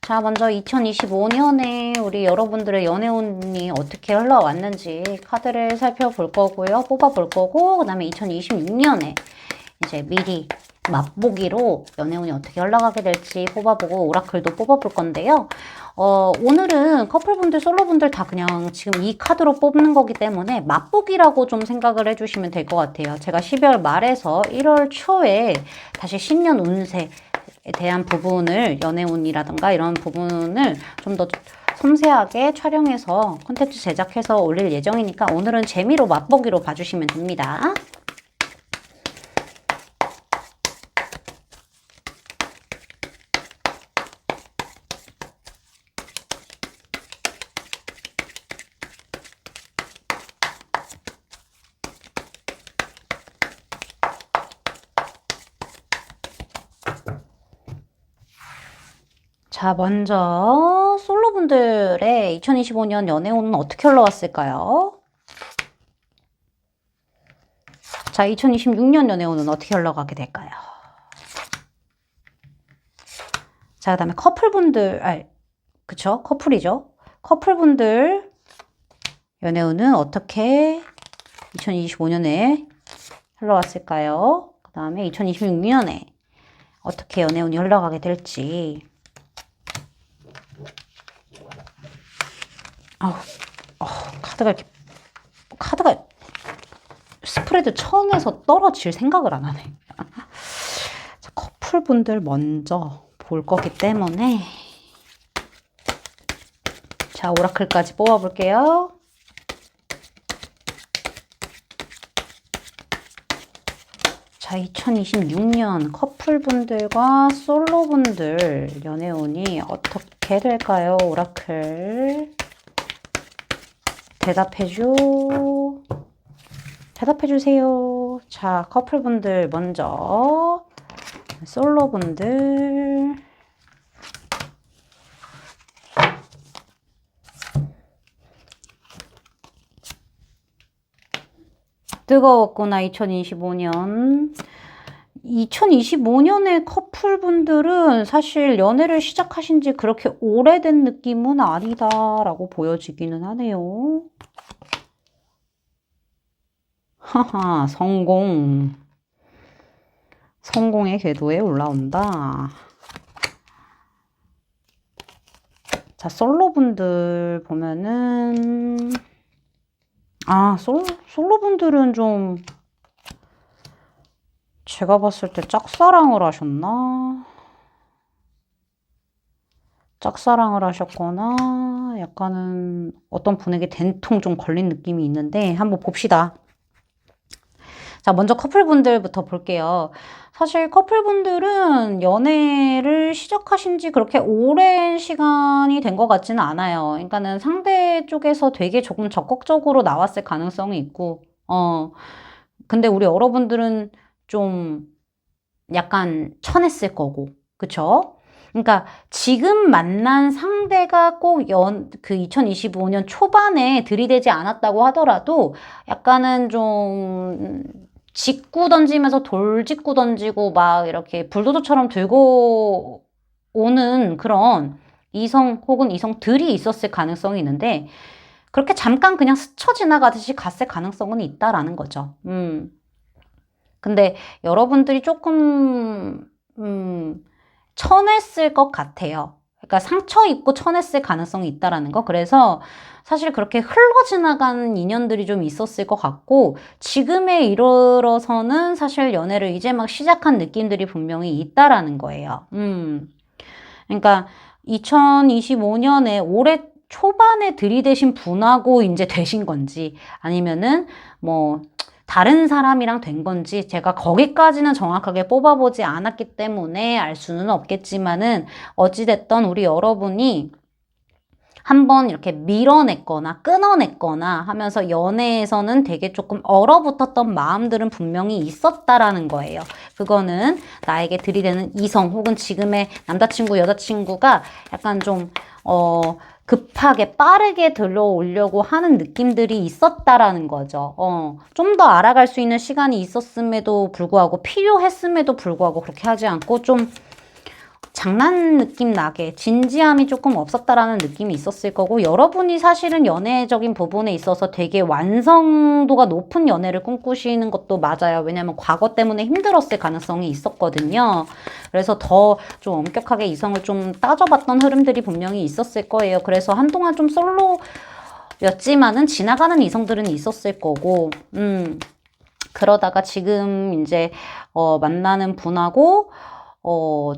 자, 먼저 2025년에 우리 여러분들의 연애운이 어떻게 흘러왔는지 카드를 살펴볼 거고요. 뽑아볼 거고, 그 다음에 2026년에 이제 미리 맛보기로 연애운이 어떻게 흘러가게 될지 뽑아보고 오라클도 뽑아볼 건데요. 오늘은 커플분들, 솔로분들 다 그냥 지금 이 카드로 뽑는 거기 때문에 맛보기라고 좀 생각을 해주시면 될 것 같아요. 제가 12월 말에서 1월 초에 다시 신년 운세에 대한 부분을, 연애운이라든가 이런 부분을 좀 더 섬세하게 촬영해서 콘텐츠 제작해서 올릴 예정이니까 오늘은 재미로 맛보기로 봐주시면 됩니다. 자, 먼저 솔로분들의 2025년 연애운은 어떻게 흘러왔을까요? 자, 2026년 연애운은 어떻게 흘러가게 될까요? 자, 그 다음에 커플분들, 그쵸? 커플이죠? 커플분들 연애운은 어떻게 2025년에 흘러왔을까요? 그 다음에 2026년에 어떻게 연애운이 흘러가게 될지. 카드가 스프레드 천에서 떨어질 생각을 안 하네. 자, 커플분들 먼저 볼 거기 때문에 자, 오라클까지 뽑아볼게요. 자, 2026년 커플분들과 솔로분들 연애운이 어떻게 될까요? 오라클 대답해주세요. 자, 커플분들 먼저, 솔로분들. 뜨거웠구나, 2025년. 2025년의 커플분들은 사실 연애를 시작하신 지 그렇게 오래된 느낌은 아니다라고 보여지기는 하네요. 하하, 성공의 궤도에 올라온다. 자, 솔로분들 보면은 솔로분들은 좀 제가 봤을 때 짝사랑을 하셨나? 짝사랑을 하셨거나 약간은 어떤 분에게 된통 좀 걸린 느낌이 있는데 한번 봅시다. 자, 먼저 커플분들부터 볼게요. 사실 커플분들은 연애를 시작하신 지 그렇게 오랜 시간이 된 것 같지는 않아요. 그러니까는 상대 쪽에서 되게 조금 적극적으로 나왔을 가능성이 있고, 근데 우리 여러분들은 좀 약간 쳐냈을 거고, 그쵸? 그러니까 지금 만난 상대가 꼭 그 2025년 초반에 들이대지 않았다고 하더라도 약간은 좀 직구 던지면서 돌직구 던지고 막 이렇게 불도저처럼 들고 오는 그런 이성 혹은 이성들이 있었을 가능성이 있는데 그렇게 잠깐 그냥 스쳐 지나가듯이 갔을 가능성은 있다라는 거죠. 근데 여러분들이 조금 쳐냈을 것 같아요. 그러니까 상처 입고 쳐냈을 가능성이 있다라는 거. 그래서 사실 그렇게 흘러 지나가는 인연들이 좀 있었을 것 같고 지금에 이르러서는 사실 연애를 이제 막 시작한 느낌들이 분명히 있다라는 거예요. 그러니까 2025년에 올해 초반에 들이대신 분하고 이제 되신 건지 아니면은 뭐 다른 사람이랑 된 건지 제가 거기까지는 정확하게 뽑아보지 않았기 때문에 알 수는 없겠지만은 어찌됐던 우리 여러분이 한번 이렇게 밀어냈거나 끊어냈거나 하면서 연애에서는 되게 조금 얼어붙었던 마음들은 분명히 있었다라는 거예요. 그거는 나에게 들이대는 이성 혹은 지금의 남자친구, 여자친구가 약간 좀 급하게 빠르게 들어오려고 하는 느낌들이 있었다라는 거죠. 좀 더 알아갈 수 있는 시간이 있었음에도 불구하고 필요했음에도 불구하고 그렇게 하지 않고 좀 장난 느낌 나게 진지함이 조금 없었다라는 느낌이 있었을 거고 여러분이 사실은 연애적인 부분에 있어서 되게 완성도가 높은 연애를 꿈꾸시는 것도 맞아요. 왜냐하면 과거 때문에 힘들었을 가능성이 있었거든요. 그래서 더 좀 엄격하게 이성을 좀 따져봤던 흐름들이 분명히 있었을 거예요. 그래서 한동안 좀 솔로였지만은 지나가는 이성들은 있었을 거고 그러다가 지금 이제 만나는 분하고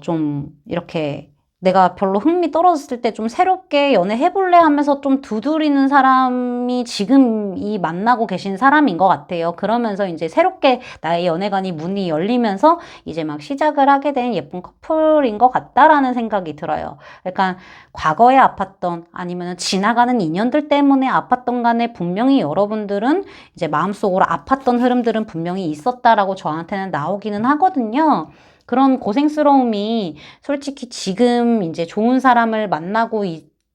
좀 이렇게 내가 별로 흥미 떨어졌을 때 좀 새롭게 연애해볼래 하면서 좀 두드리는 사람이 지금 이 만나고 계신 사람인 것 같아요. 그러면서 이제 새롭게 나의 연애관이 문이 열리면서 이제 막 시작을 하게 된 예쁜 커플인 것 같다라는 생각이 들어요. 그러니까 과거에 아팠던 아니면 지나가는 인연들 때문에 아팠던 간에 분명히 여러분들은 이제 마음속으로 아팠던 흐름들은 분명히 있었다라고 저한테는 나오기는 하거든요. 그런 고생스러움이 솔직히 지금 이제 좋은 사람을 만나고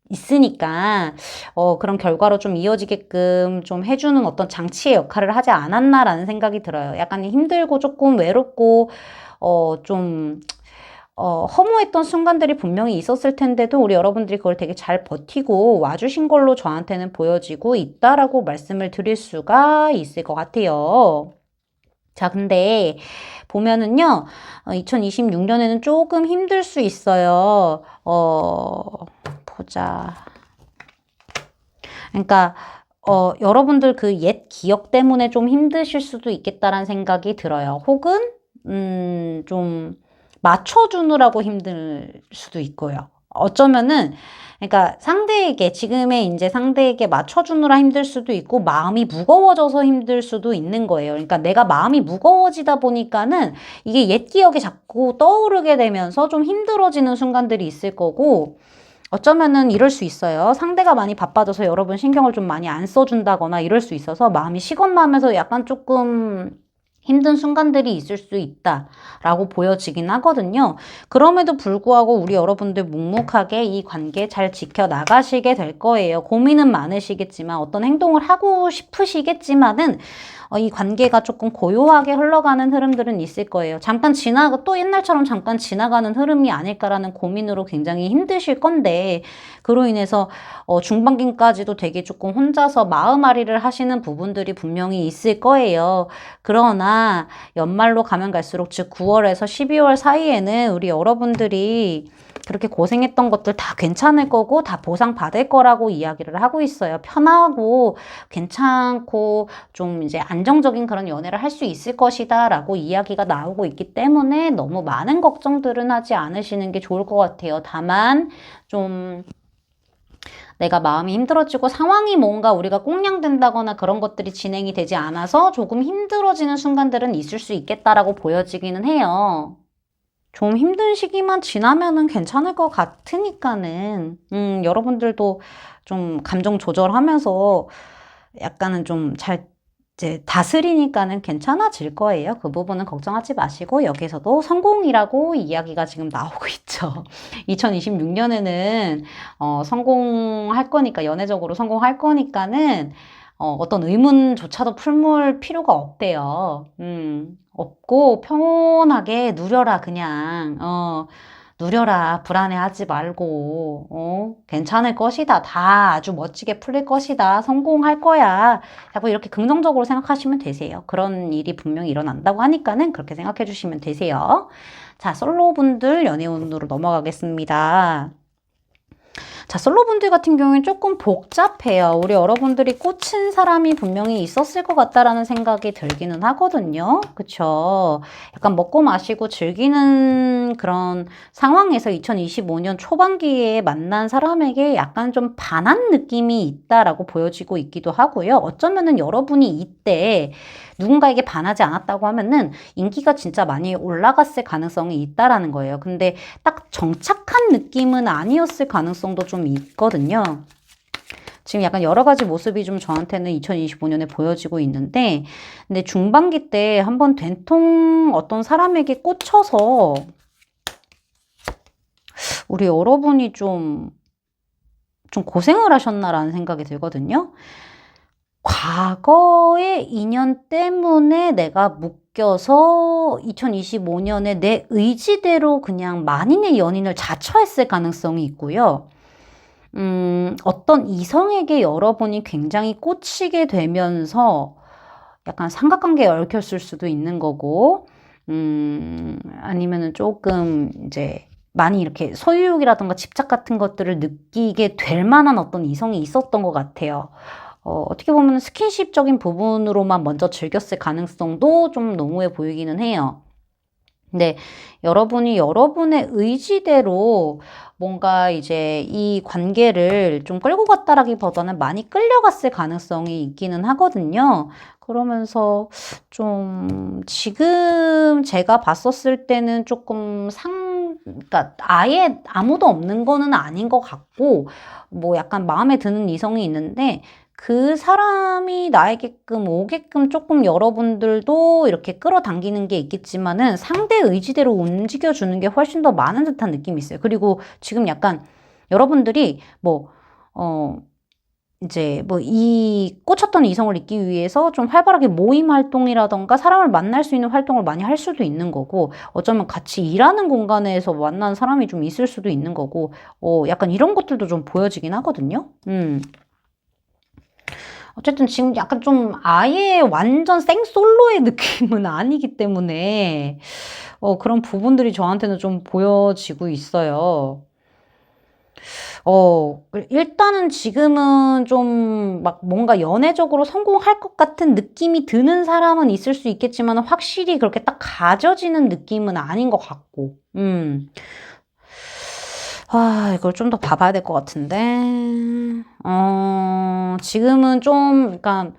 있으니까 그런 결과로 좀 이어지게끔 좀 해주는 어떤 장치의 역할을 하지 않았나라는 생각이 들어요. 약간 힘들고 조금 외롭고 좀 허무했던 순간들이 분명히 있었을 텐데도 우리 여러분들이 그걸 되게 잘 버티고 와주신 걸로 저한테는 보여지고 있다라고 말씀을 드릴 수가 있을 것 같아요. 자, 근데 보면은요, 2026년에는 조금 힘들 수 있어요. 보자. 그러니까, 여러분들 그 옛 기억 때문에 좀 힘드실 수도 있겠다라는 생각이 들어요. 혹은, 좀 맞춰주느라고 힘들 수도 있고요. 어쩌면은, 그러니까 상대에게, 지금의 이제 상대에게 맞춰주느라 힘들 수도 있고, 마음이 무거워져서 힘들 수도 있는 거예요. 그러니까 내가 마음이 무거워지다 보니까는 이게 옛 기억이 자꾸 떠오르게 되면서 좀 힘들어지는 순간들이 있을 거고, 어쩌면은 이럴 수 있어요. 상대가 많이 바빠져서 여러분 신경을 좀 많이 안 써준다거나 이럴 수 있어서 마음이 식었나면서 약간 조금 힘든 순간들이 있을 수 있다라고 보여지긴 하거든요. 그럼에도 불구하고 우리 여러분들 묵묵하게 이 관계 잘 지켜나가시게 될 거예요. 고민은 많으시겠지만 어떤 행동을 하고 싶으시겠지만은 이 관계가 조금 고요하게 흘러가는 흐름들은 있을 거예요. 또 옛날처럼 잠깐 지나가는 흐름이 아닐까라는 고민으로 굉장히 힘드실 건데 그로 인해서 중반기까지도 되게 조금 혼자서 마음앓이를 하시는 부분들이 분명히 있을 거예요. 그러나 연말로 가면 갈수록 즉 9월에서 12월 사이에는 우리 여러분들이 그렇게 고생했던 것들 다 괜찮을 거고 다 보상받을 거라고 이야기를 하고 있어요. 편하고 괜찮고 좀 이제 안정적인 그런 연애를 할 수 있을 것이다 라고 이야기가 나오고 있기 때문에 너무 많은 걱정들은 하지 않으시는 게 좋을 것 같아요. 다만 좀 내가 마음이 힘들어지고 상황이 뭔가 우리가 꽁냥된다거나 그런 것들이 진행이 되지 않아서 조금 힘들어지는 순간들은 있을 수 있겠다라고 보여지기는 해요. 좀 힘든 시기만 지나면은 괜찮을 것 같으니까는, 여러분들도 좀 감정 조절하면서 약간은 좀 잘 이제 다스리니까는 괜찮아질 거예요. 그 부분은 걱정하지 마시고, 여기서도 성공이라고 이야기가 지금 나오고 있죠. 2026년에는 성공할 거니까, 연애적으로 성공할 거니까는 어떤 의문조차도 풀물 필요가 없대요. 없고 평온하게 누려라 그냥. 누려라. 불안해하지 말고. 괜찮을 것이다. 다 아주 멋지게 풀릴 것이다. 성공할 거야. 자꾸 이렇게 긍정적으로 생각하시면 되세요. 그런 일이 분명히 일어난다고 하니까는 그렇게 생각해 주시면 되세요. 자, 솔로분들 연애운으로 넘어가겠습니다. 자, 솔로분들 같은 경우에는 조금 복잡해요. 우리 여러분들이 꽂힌 사람이 분명히 있었을 것 같다라는 생각이 들기는 하거든요. 그쵸? 약간 먹고 마시고 즐기는 그런 상황에서 2025년 초반기에 만난 사람에게 약간 좀 반한 느낌이 있다라고 보여지고 있기도 하고요. 어쩌면은 여러분이 이때 누군가에게 반하지 않았다고 하면은 인기가 진짜 많이 올라갔을 가능성이 있다라는 거예요. 근데 딱 정착한 느낌은 아니었을 가능성도 좀 있거든요. 지금 약간 여러 가지 모습이 좀 저한테는 2025년에 보여지고 있는데, 근데 중반기 때 한번 된통 어떤 사람에게 꽂혀서 우리 여러분이 좀 고생을 하셨나라는 생각이 들거든요. 과거의 인연 때문에 내가 묶여서 2025년에 내 의지대로 그냥 만인의 연인을 자처했을 가능성이 있고요. 어떤 이성에게 여러분이 굉장히 꽂히게 되면서 약간 삼각관계에 얽혔을 수도 있는 거고, 아니면은 조금 이제 많이 이렇게 소유욕이라던가 집착 같은 것들을 느끼게 될 만한 어떤 이성이 있었던 것 같아요. 어떻게 보면 스킨십적인 부분으로만 먼저 즐겼을 가능성도 좀 농후해 보이기는 해요. 근데 여러분이 여러분의 의지대로 뭔가 이제 이 관계를 좀 끌고 갔다라기보다는 많이 끌려갔을 가능성이 있기는 하거든요. 그러면서 좀 지금 제가 봤었을 때는 조금 그러니까 아예 아무도 없는 거는 아닌 것 같고, 뭐 약간 마음에 드는 이성이 있는데, 그 사람이 나에게끔 오게끔 조금 여러분들도 이렇게 끌어당기는 게 있겠지만은 상대 의지대로 움직여주는 게 훨씬 더 많은 듯한 느낌이 있어요. 그리고 지금 약간 여러분들이 이제 이 꽂혔던 이성을 잊기 위해서 좀 활발하게 모임 활동이라던가 사람을 만날 수 있는 활동을 많이 할 수도 있는 거고, 어쩌면 같이 일하는 공간에서 만난 사람이 좀 있을 수도 있는 거고, 약간 이런 것들도 좀 보여지긴 하거든요. 어쨌든 지금 약간 좀 아예 완전 생솔로의 느낌은 아니기 때문에 그런 부분들이 저한테는 좀 보여지고 있어요. 일단은 지금은 좀 막 뭔가 연애적으로 성공할 것 같은 느낌이 드는 사람은 있을 수 있겠지만 확실히 그렇게 딱 가져지는 느낌은 아닌 것 같고, 이걸 좀 더 봐봐야 될 것 같은데. 지금은 좀, 그러니까,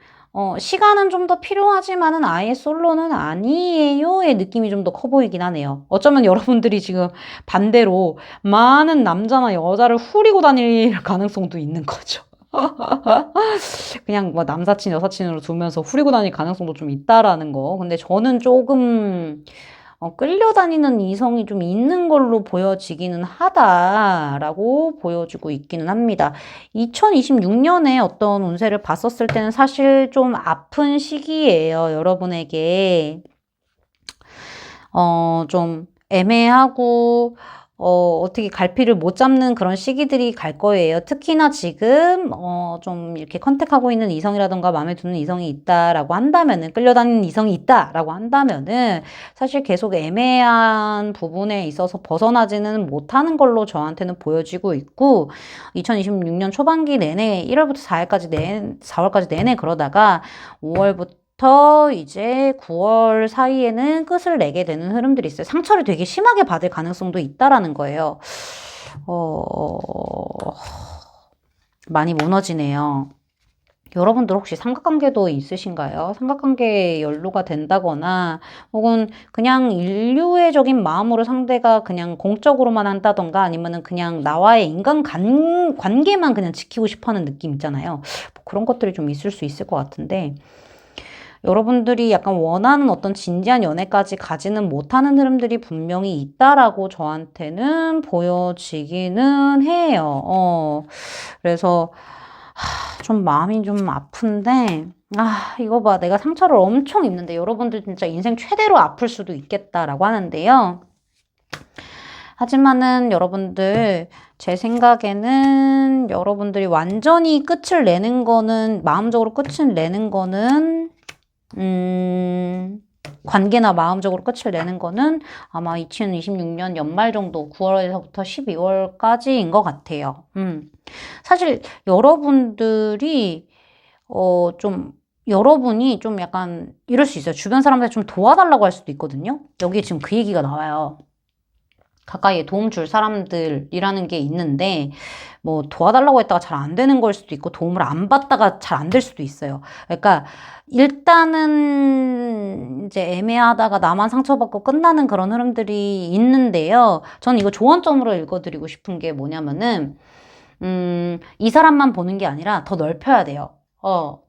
시간은 좀 더 필요하지만은 아예 솔로는 아니에요의 느낌이 좀 더 커 보이긴 하네요. 어쩌면 여러분들이 지금 반대로 많은 남자나 여자를 후리고 다닐 가능성도 있는 거죠. 그냥 뭐 남사친, 여사친으로 두면서 후리고 다닐 가능성도 좀 있다라는 거. 근데 저는 조금, 끌려다니는 이성이 좀 있는 걸로 보여지기는 하다라고 보여지고 있기는 합니다. 2026년에 어떤 운세를 봤었을 때는 사실 좀 아픈 시기예요, 여러분에게. 좀 애매하고, 어떻게 갈피를 못 잡는 그런 시기들이 갈 거예요. 특히나 지금, 좀 이렇게 컨택하고 있는 이성이라던가 마음에 드는 이성이 있다라고 한다면은, 끌려다니는 이성이 있다라고 한다면은, 사실 계속 애매한 부분에 있어서 벗어나지는 못하는 걸로 저한테는 보여지고 있고, 2026년 초반기 내내, 1월부터 4월까지 내내 그러다가, 5월부터 이제 9월 사이에는 끝을 내게 되는 흐름들이 있어요. 상처를 되게 심하게 받을 가능성도 있다라는 거예요. 많이 무너지네요. 여러분들 혹시 삼각관계도 있으신가요? 삼각관계에 연루가 된다거나 혹은 그냥 인류애적인 마음으로 상대가 그냥 공적으로만 한다던가 아니면은 그냥 나와의 관계만 그냥 지키고 싶어하는 느낌 있잖아요. 뭐 그런 것들이 좀 있을 수 있을 것 같은데 여러분들이 약간 원하는 어떤 진지한 연애까지 가지는 못하는 흐름들이 분명히 있다라고 저한테는 보여지기는 해요. 그래서 좀 마음이 좀 아픈데 이거 봐. 내가 상처를 엄청 입는데 여러분들 진짜 인생 최대로 아플 수도 있겠다라고 하는데요. 하지만은 여러분들 제 생각에는 여러분들이 완전히 끝을 내는 거는 마음적으로 끝을 내는 거는 관계나 마음적으로 끝을 내는 거는 아마 2026년 연말 정도 9월에서부터 12월까지인 것 같아요. 사실 여러분들이 여러분이 좀 약간 이럴 수 있어요. 주변 사람들 좀 도와달라고 할 수도 있거든요. 여기에 지금 그 얘기가 나와요. 가까이에 도움 줄 사람들이라는 게 있는데 뭐 도와달라고 했다가 잘 안 되는 걸 수도 있고 도움을 안 받다가 잘 안 될 수도 있어요. 그러니까 일단은 이제 애매하다가 나만 상처받고 끝나는 그런 흐름들이 있는데요. 저는 이거 조언점으로 읽어드리고 싶은 게 뭐냐면은 이 사람만 보는 게 아니라 더 넓혀야 돼요.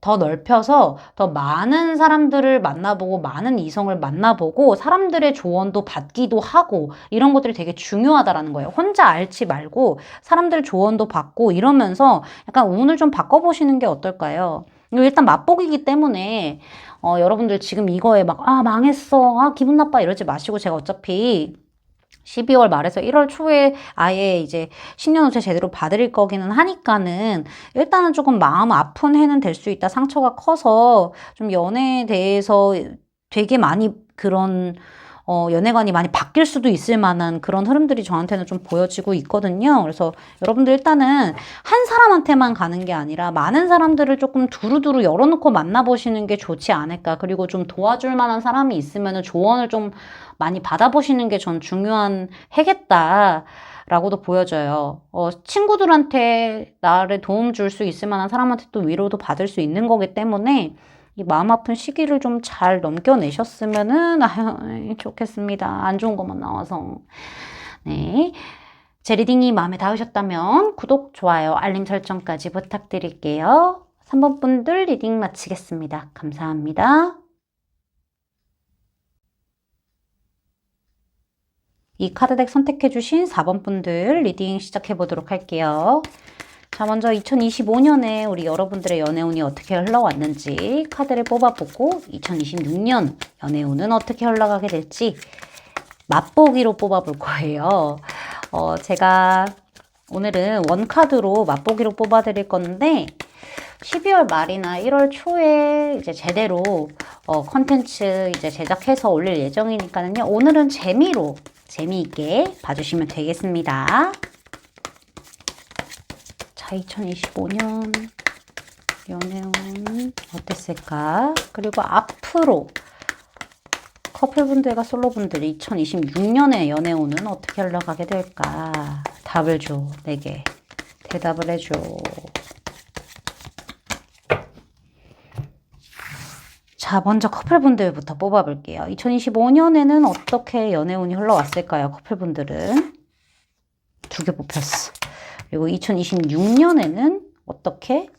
더 넓혀서 더 많은 사람들을 만나보고 많은 이성을 만나보고 사람들의 조언도 받기도 하고 이런 것들이 되게 중요하다라는 거예요. 혼자 앓지 말고 사람들 조언도 받고 이러면서 약간 운을 좀 바꿔보시는 게 어떨까요? 이거 일단 맛보기이기 때문에 여러분들 지금 이거에 막 망했어, 기분 나빠 이러지 마시고 제가 어차피 12월 말에서 1월 초에 아예 이제 신년운세 제대로 봐드릴 거기는 하니까는 일단은 조금 마음 아픈 해는 될 수 있다. 상처가 커서 좀 연애에 대해서 되게 많이 그런 연애관이 많이 바뀔 수도 있을 만한 그런 흐름들이 저한테는 좀 보여지고 있거든요. 그래서 여러분들 일단은 한 사람한테만 가는 게 아니라 많은 사람들을 조금 두루두루 열어놓고 만나보시는 게 좋지 않을까. 그리고 좀 도와줄 만한 사람이 있으면 조언을 좀 많이 받아보시는 게 전 중요한 해겠다. 라고도 보여져요. 친구들한테 나를 도움 줄 수 있을 만한 사람한테 또 위로도 받을 수 있는 거기 때문에 이 마음 아픈 시기를 좀 잘 넘겨내셨으면은 좋겠습니다. 안 좋은 것만 나와서. 네. 제 리딩이 마음에 닿으셨다면 구독, 좋아요, 알림 설정까지 부탁드릴게요. 3번 분들 리딩 마치겠습니다. 감사합니다. 이 카드덱 선택해주신 4번 분들 리딩 시작해보도록 할게요. 자, 먼저 2025년에 우리 여러분들의 연애운이 어떻게 흘러왔는지 카드를 뽑아보고 2026년 연애운은 어떻게 흘러가게 될지 맛보기로 뽑아볼 거예요. 제가 오늘은 원카드로 맛보기로 뽑아드릴 건데 12월 말이나 1월 초에 이제 제대로 컨텐츠 이제 제작해서 올릴 예정이니까는요. 오늘은 재미있게 봐주시면 되겠습니다. 자, 2025년 연애운 어땠을까? 그리고 앞으로 커플분들과 솔로분들 2026년의 연애운은 어떻게 흘러가게 될까? 답을 줘, 내게. 대답을 해줘. 자, 먼저 커플분들부터 뽑아볼게요. 2025년에는 어떻게 연애운이 흘러왔을까요? 커플분들은 2개 뽑혔어. 그리고 2026년에는 어떻게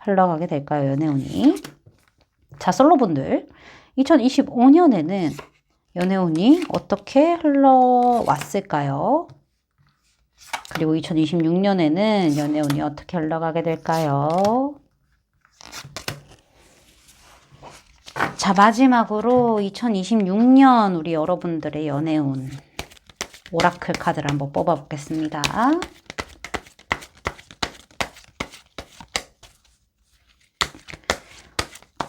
흘러가게 될까요? 연애운이. 자, 솔로분들 2025년에는 연애운이 어떻게 흘러왔을까요? 그리고 2026년에는 연애운이 어떻게 흘러가게 될까요? 자, 마지막으로 2026년 우리 여러분들의 연애운 오라클 카드를 한번 뽑아보겠습니다.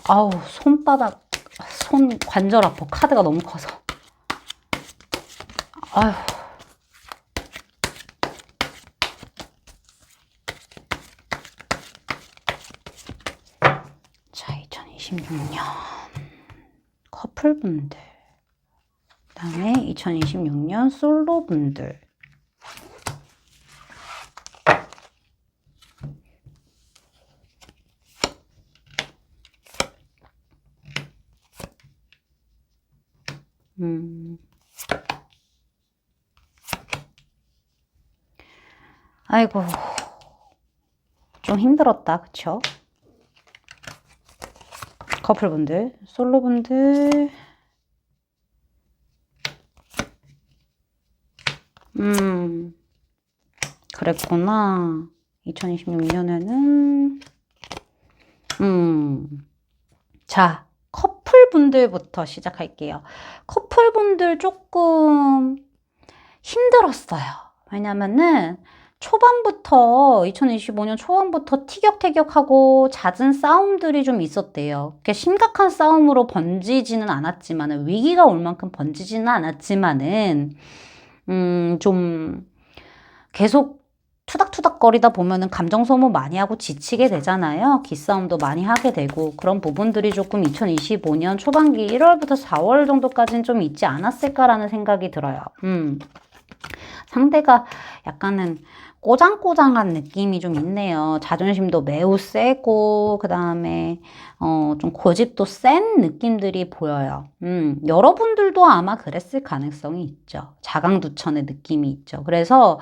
아우, 손 관절 아파. 카드가 너무 커서. 아휴. 자, 2026년 커플분들. 그다음에 2026년 솔로분들. 아이고, 좀 힘들었다, 그쵸? 커플분들, 솔로분들, 그랬구나. 2026년에는, 자, 커플분들부터 시작할게요. 커플분들 조금 힘들었어요. 왜냐면은, 초반부터 2025년 초반부터 티격태격하고 잦은 싸움들이 좀 있었대요. 심각한 싸움으로 번지지는 않았지만은 위기가 올 만큼 번지지는 않았지만은 좀 계속 투닥투닥거리다 보면은 감정 소모 많이 하고 지치게 되잖아요. 기싸움도 많이 하게 되고 그런 부분들이 조금 2025년 초반기 1월부터 4월 정도까지는 좀 있지 않았을까라는 생각이 들어요. 상대가 약간은 꼬장꼬장한 느낌이 좀 있네요. 자존심도 매우 세고 그 다음에 좀 고집도 센 느낌들이 보여요. 여러분들도 아마 그랬을 가능성이 있죠. 자강두천의 느낌이 있죠. 그래서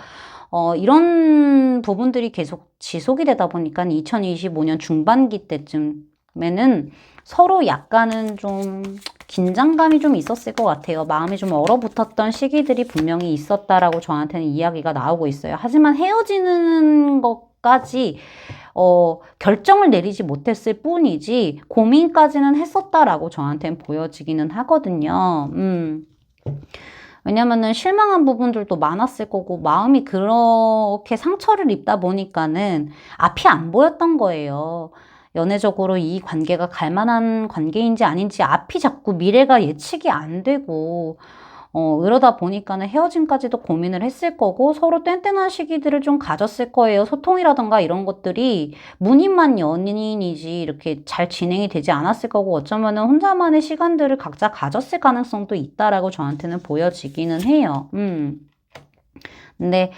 이런 부분들이 계속 지속이 되다 보니까 2025년 중반기 때쯤에는 서로 약간은 좀 긴장감이 좀 있었을 것 같아요. 마음이 좀 얼어붙었던 시기들이 분명히 있었다라고 저한테는 이야기가 나오고 있어요. 하지만 헤어지는 것까지 결정을 내리지 못했을 뿐이지 고민까지는 했었다라고 저한테는 보여지기는 하거든요. 왜냐면은 실망한 부분들도 많았을 거고 마음이 그렇게 상처를 입다 보니까는 앞이 안 보였던 거예요. 연애적으로 이 관계가 갈 만한 관계인지 아닌지 앞이 자꾸 미래가 예측이 안 되고 이러다 보니까는 헤어짐까지도 고민을 했을 거고 서로 뗀뗀한 시기들을 좀 가졌을 거예요. 소통이라던가 이런 것들이 무늬만 연인이지 이렇게 잘 진행이 되지 않았을 거고 어쩌면은 혼자만의 시간들을 각자 가졌을 가능성도 있다라고 저한테는 보여지기는 해요. 근데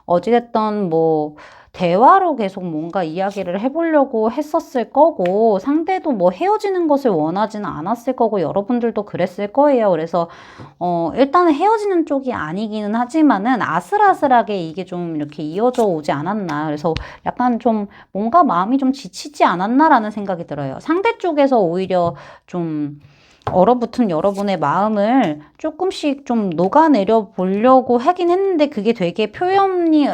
어찌됐든 뭐 대화로 계속 뭔가 이야기를 해보려고 했었을 거고 상대도 뭐 헤어지는 것을 원하지는 않았을 거고 여러분들도 그랬을 거예요. 그래서 일단은 헤어지는 쪽이 아니기는 하지만은 아슬아슬하게 이게 좀 이렇게 이어져 오지 않았나. 그래서 약간 좀 뭔가 마음이 좀 지치지 않았나라는 생각이 들어요. 상대 쪽에서 오히려 좀 얼어붙은 여러분의 마음을 조금씩 좀 녹아내려 보려고 하긴 했는데 그게 되게 표현이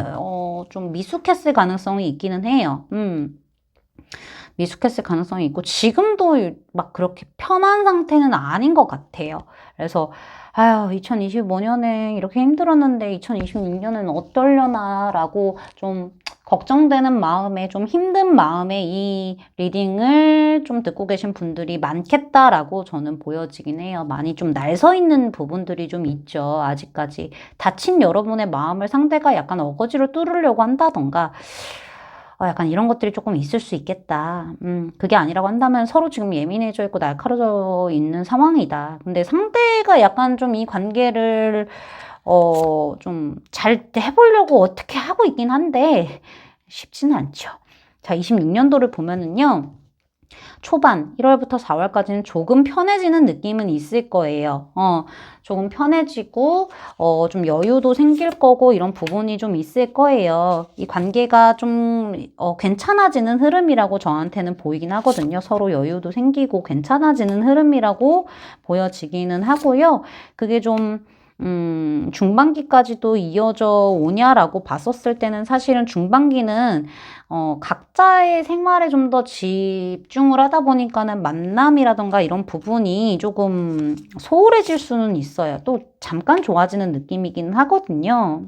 좀 미숙했을 가능성이 있기는 해요. 미숙했을 가능성이 있고 지금도 막 그렇게 편한 상태는 아닌 것 같아요. 그래서 아유 2025년에 이렇게 힘들었는데 2026년은 어떨려나 라고 좀 걱정되는 마음에 좀 힘든 마음에 이 리딩을 좀 듣고 계신 분들이 많겠다라고 저는 보여지긴 해요. 많이 좀 날서 있는 부분들이 좀 있죠. 아직까지 다친 여러분의 마음을 상대가 약간 어거지로 뚫으려고 한다던가 약간 이런 것들이 조금 있을 수 있겠다. 그게 아니라고 한다면 서로 지금 예민해져 있고 날카로워져 있는 상황이다. 근데 상대가 약간 좀 이 관계를 좀 잘 해보려고 어떻게 하고 있긴 한데 쉽지는 않죠. 자, 26년도를 보면은요. 초반 1월부터 4월까지는 조금 편해지는 느낌은 있을 거예요. 조금 편해지고 좀 여유도 생길 거고 이런 부분이 좀 있을 거예요. 이 관계가 좀 괜찮아지는 흐름이라고 저한테는 보이긴 하거든요. 서로 여유도 생기고 괜찮아지는 흐름이라고 보여지기는 하고요. 그게 좀 중반기까지도 이어져 오냐라고 봤었을 때는 사실은 중반기는 각자의 생활에 좀 더 집중을 하다 보니까는 만남이라던가 이런 부분이 조금 소홀해질 수는 있어요. 또 잠깐 좋아지는 느낌이긴 하거든요.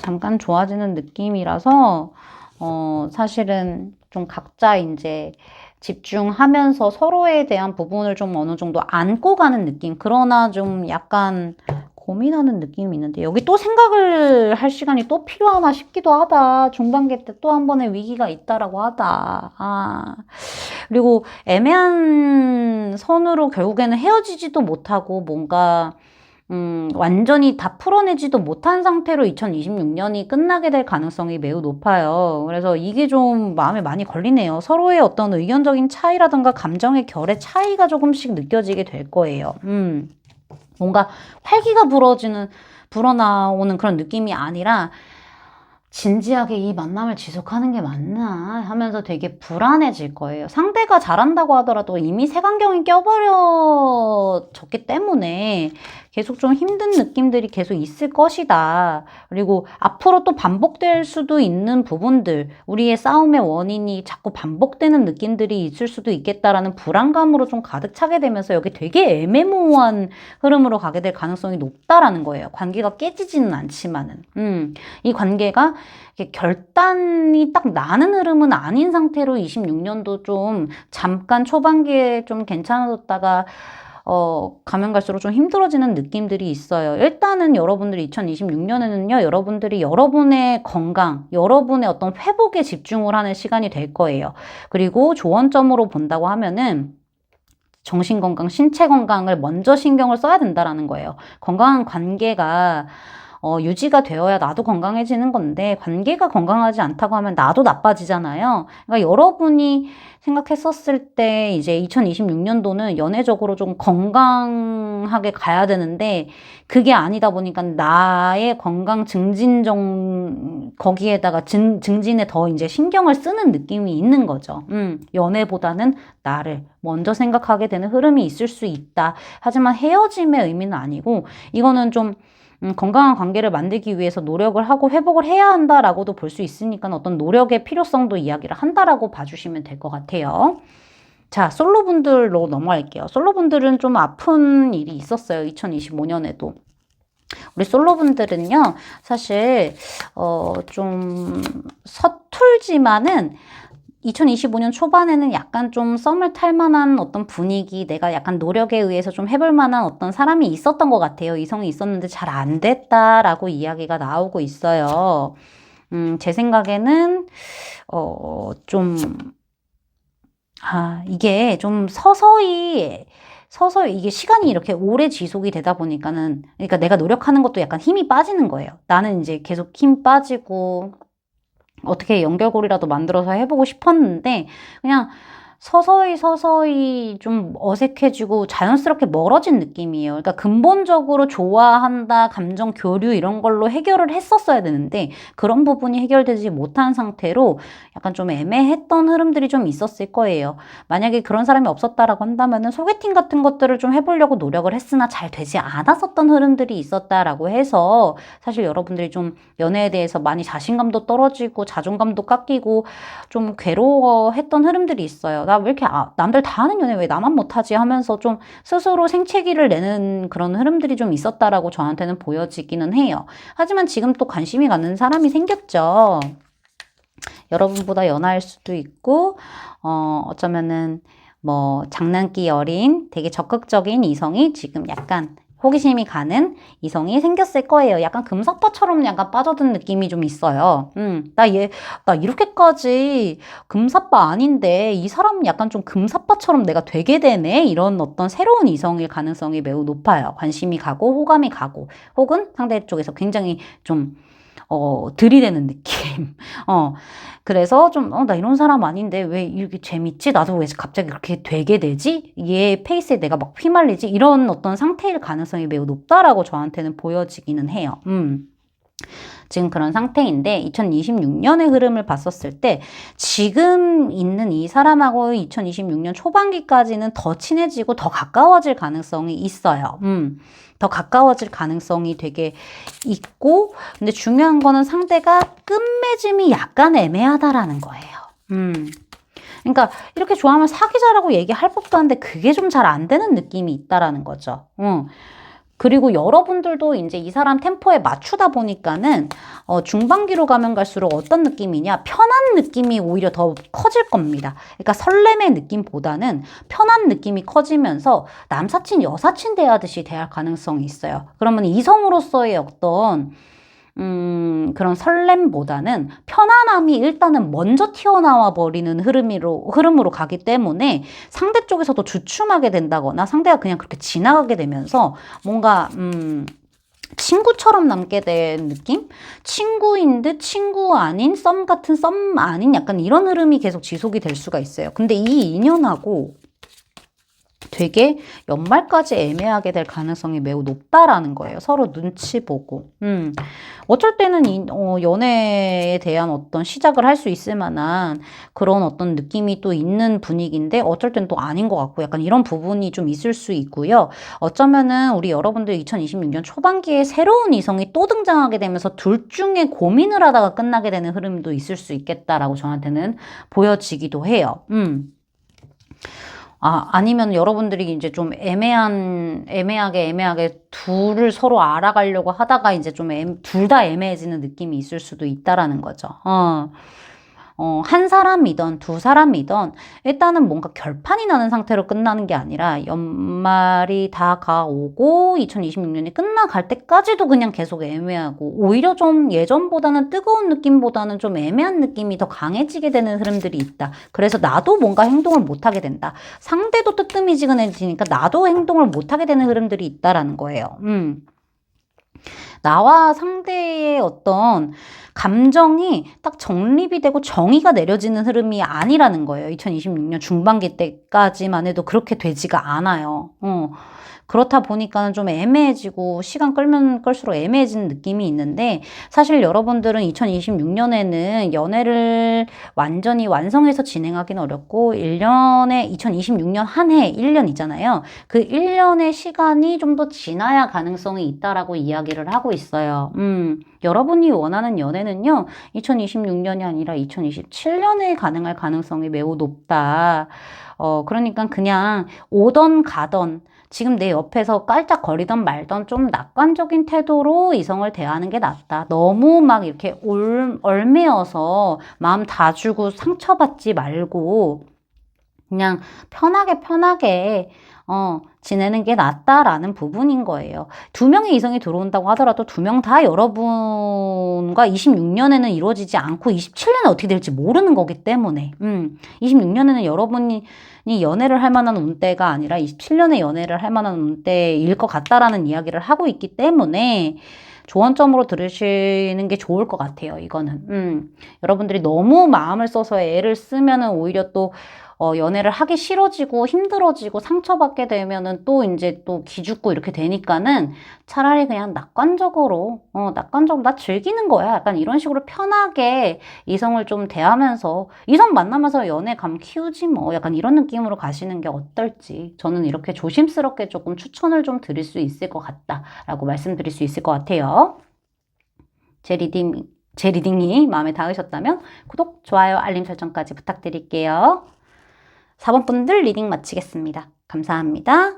잠깐 좋아지는 느낌이라서 사실은 좀 각자 이제 집중하면서 서로에 대한 부분을 좀 어느 정도 안고 가는 느낌. 그러나 좀 약간 고민하는 느낌이 있는데 여기 또 생각을 할 시간이 또 필요하나 싶기도 하다. 중반기 때 또 한 번의 위기가 있다라고 하다. 그리고 애매한 선으로 결국에는 헤어지지도 못하고 뭔가 완전히 다 풀어내지도 못한 상태로 2026년이 끝나게 될 가능성이 매우 높아요. 그래서 이게 좀 마음에 많이 걸리네요. 서로의 어떤 의견적인 차이라든가 감정의 결의 차이가 조금씩 느껴지게 될 거예요. 뭔가 활기가 불어나오는 그런 느낌이 아니라 진지하게 이 만남을 지속하는 게 맞나 하면서 되게 불안해질 거예요. 상대가 잘한다고 하더라도 이미 색안경이 껴버려졌기 때문에 계속 좀 힘든 느낌들이 계속 있을 것이다. 그리고 앞으로 또 반복될 수도 있는 부분들, 우리의 싸움의 원인이 자꾸 반복되는 느낌들이 있을 수도 있겠다라는 불안감으로 좀 가득 차게 되면서 여기 되게 애매모호한 흐름으로 가게 될 가능성이 높다라는 거예요. 관계가 깨지지는 않지만은. 이 관계가 결단이 딱 나는 흐름은 아닌 상태로 26년도 좀 잠깐 초반기에 좀 괜찮아졌다가 가면 갈수록 좀 힘들어지는 느낌들이 있어요. 일단은 여러분들이 2026년에는요, 여러분들이 여러분의 건강, 여러분의 어떤 회복에 집중을 하는 시간이 될 거예요. 그리고 조언점으로 본다고 하면은 정신건강, 신체 건강을 먼저 신경을 써야 된다라는 거예요. 건강한 관계가 유지가 되어야 나도 건강해지는 건데 관계가 건강하지 않다고 하면 나도 나빠지잖아요. 그러니까 여러분이 생각했었을 때 이제 2026년도는 연애적으로 좀 건강하게 가야 되는데 그게 아니다 보니까 나의 건강 거기에다가 증진에 더 이제 신경을 쓰는 느낌이 있는 거죠. 연애보다는 나를 먼저 생각하게 되는 흐름이 있을 수 있다. 하지만 헤어짐의 의미는 아니고 이거는 좀 건강한 관계를 만들기 위해서 노력을 하고 회복을 해야 한다라고도 볼 수 있으니까 어떤 노력의 필요성도 이야기를 한다라고 봐주시면 될 것 같아요. 자, 솔로분들로 넘어갈게요. 솔로분들은 좀 아픈 일이 있었어요. 2025년에도. 우리 솔로분들은요, 사실, 좀 서툴지만은 2025년 초반에는 약간 좀 썸을 탈 만한 어떤 분위기, 내가 약간 노력에 의해서 좀 해볼 만한 어떤 사람이 있었던 것 같아요. 이성이 있었는데 잘 안 됐다라고 이야기가 나오고 있어요. 제 생각에는, 이게 좀 서서히 이게 시간이 이렇게 오래 지속이 되다 보니까는, 그러니까 내가 노력하는 것도 약간 힘이 빠지는 거예요. 나는 이제 계속 힘 빠지고, 어떻게 연결고리라도 만들어서 해보고 싶었는데 그냥 서서히 좀 어색해지고 자연스럽게 멀어진 느낌이에요. 그러니까 근본적으로 좋아한다, 감정 교류 이런 걸로 해결을 했었어야 되는데 그런 부분이 해결되지 못한 상태로 약간 좀 애매했던 흐름들이 좀 있었을 거예요. 만약에 그런 사람이 없었다라고 한다면은 소개팅 같은 것들을 좀 해보려고 노력을 했으나 잘 되지 않았었던 흐름들이 있었다라고 해서 사실 여러분들이 좀 연애에 대해서 많이 자신감도 떨어지고 자존감도 깎이고 좀 괴로워했던 흐름들이 있어요. 나 왜 이렇게 남들 다 하는 연애 왜 나만 못하지 하면서 좀 스스로 생채기를 내는 그런 흐름들이 좀 있었다라고 저한테는 보여지기는 해요. 하지만 지금 또 관심이 가는 사람이 생겼죠. 여러분보다 연하일 수도 있고 어쩌면은 뭐 장난기 어린 되게 적극적인 이성이 지금 약간 호기심이 가는 이성이 생겼을 거예요. 약간 금사빠처럼 약간 빠져든 느낌이 좀 있어요. 나 이렇게까지 금사빠 아닌데 이 사람은 약간 좀 금사빠처럼 내가 되게 되네? 이런 어떤 새로운 이성일 가능성이 매우 높아요. 관심이 가고 호감이 가고 혹은 상대 쪽에서 굉장히 좀 들이대는 느낌. 그래서 좀, 나 이런 사람 아닌데 왜 이렇게 재밌지? 나도 왜 갑자기 그렇게 되게 되지? 얘 페이스에 내가 막 휘말리지? 이런 어떤 상태일 가능성이 매우 높다라고 저한테는 보여지기는 해요. 지금 그런 상태인데 2026년의 흐름을 봤었을 때 지금 있는 이 사람하고 2026년 초반기까지는 더 친해지고 더 가까워질 가능성이 있어요. 더 가까워질 가능성이 되게 있고 근데 중요한 거는 상대가 끝맺음이 약간 애매하다라는 거예요. 그러니까 이렇게 좋아하면 사귀자라고 얘기할 법도 한데 그게 좀 잘 안 되는 느낌이 있다라는 거죠. 그리고 여러분들도 이제 이 사람 템포에 맞추다 보니까는 중반기로 가면 갈수록 어떤 느낌이냐 편한 느낌이 오히려 더 커질 겁니다. 그러니까 설렘의 느낌보다는 편한 느낌이 커지면서 남사친 여사친 대하듯이 대할 가능성이 있어요. 그러면 이성으로서의 어떤 그런 설렘보다는 편안함이 일단은 먼저 튀어나와 버리는 흐름으로 가기 때문에 상대 쪽에서도 주춤하게 된다거나 상대가 그냥 그렇게 지나가게 되면서 뭔가, 친구처럼 남게 된 느낌? 친구인 듯 친구 아닌 썸 같은 썸 아닌 약간 이런 흐름이 계속 지속이 될 수가 있어요. 근데 이 인연하고 되게 연말까지 애매하게 될 가능성이 매우 높다라는 거예요. 서로 눈치 보고. 어쩔 때는 연애에 대한 어떤 시작을 할 수 있을 만한 그런 어떤 느낌이 또 있는 분위기인데 어쩔 때는 또 아닌 것 같고 약간 이런 부분이 좀 있을 수 있고요. 어쩌면은 우리 여러분들 2026년 초반기에 새로운 이성이 또 등장하게 되면서 둘 중에 고민을 하다가 끝나게 되는 흐름도 있을 수 있겠다라고 저한테는 보여지기도 해요. 아니면 여러분들이 이제 좀 애매하게 둘을 서로 알아가려고 하다가 이제 좀 둘 다 애매해지는 느낌이 있을 수도 있다라는 거죠. 한 사람이든 두 사람이든 일단은 뭔가 결판이 나는 상태로 끝나는 게 아니라 연말이 다 가오고 2026년이 끝나갈 때까지도 그냥 계속 애매하고 오히려 좀 예전보다는 뜨거운 느낌보다는 좀 애매한 느낌이 더 강해지게 되는 흐름들이 있다. 그래서 나도 뭔가 행동을 못하게 된다. 상대도 뜨뜻미지근해지니까 나도 행동을 못하게 되는 흐름들이 있다라는 거예요. 나와 상대의 어떤 감정이 딱 정립이 되고 정의가 내려지는 흐름이 아니라는 거예요. 2026년 중반기 때까지만 해도 그렇게 되지가 않아요. 그렇다 보니까는 좀 애매해지고 시간 끌면 끌수록 애매해지는 느낌이 있는데 사실 여러분들은 2026년에는 연애를 완전히 완성해서 진행하기는 어렵고 1년에 2026년 한 해 1년이잖아요. 그 1년의 시간이 좀 더 지나야 가능성이 있다라고 이야기를 하고 있어요. 여러분이 원하는 연애는요. 2026년이 아니라 2027년에 가능할 가능성이 매우 높다. 그러니까 그냥 오던 가던 지금 내 옆에서 깔짝거리던 말던 좀 낙관적인 태도로 이성을 대하는 게 낫다. 너무 막 이렇게 얽매여서 마음 다 주고 상처받지 말고 그냥 편하게 지내는 게 낫다라는 부분인 거예요. 두 명의 이성이 들어온다고 하더라도 두 명 다 여러분과 26년에는 이루어지지 않고 27년에 어떻게 될지 모르는 거기 때문에 26년에는 여러분이 연애를 할 만한 운대가 아니라 27년에 연애를 할 만한 운대일 것 같다라는 이야기를 하고 있기 때문에 조언점으로 들으시는 게 좋을 것 같아요. 이거는 여러분들이 너무 마음을 써서 애를 쓰면은 오히려 또 연애를 하기 싫어지고 힘들어지고 상처받게 되면은 또 이제 또 기죽고 이렇게 되니까는 차라리 그냥 낙관적으로 나 즐기는 거야. 약간 이런 식으로 편하게 이성을 좀 대하면서 이성 만나면서 연애감 키우지 뭐 약간 이런 느낌으로 가시는 게 어떨지 저는 이렇게 조심스럽게 조금 추천을 좀 드릴 수 있을 것 같다라고 말씀드릴 수 있을 것 같아요. 제 리딩이 마음에 닿으셨다면 구독, 좋아요, 알림 설정까지 부탁드릴게요. 4번 분들 리딩 마치겠습니다. 감사합니다.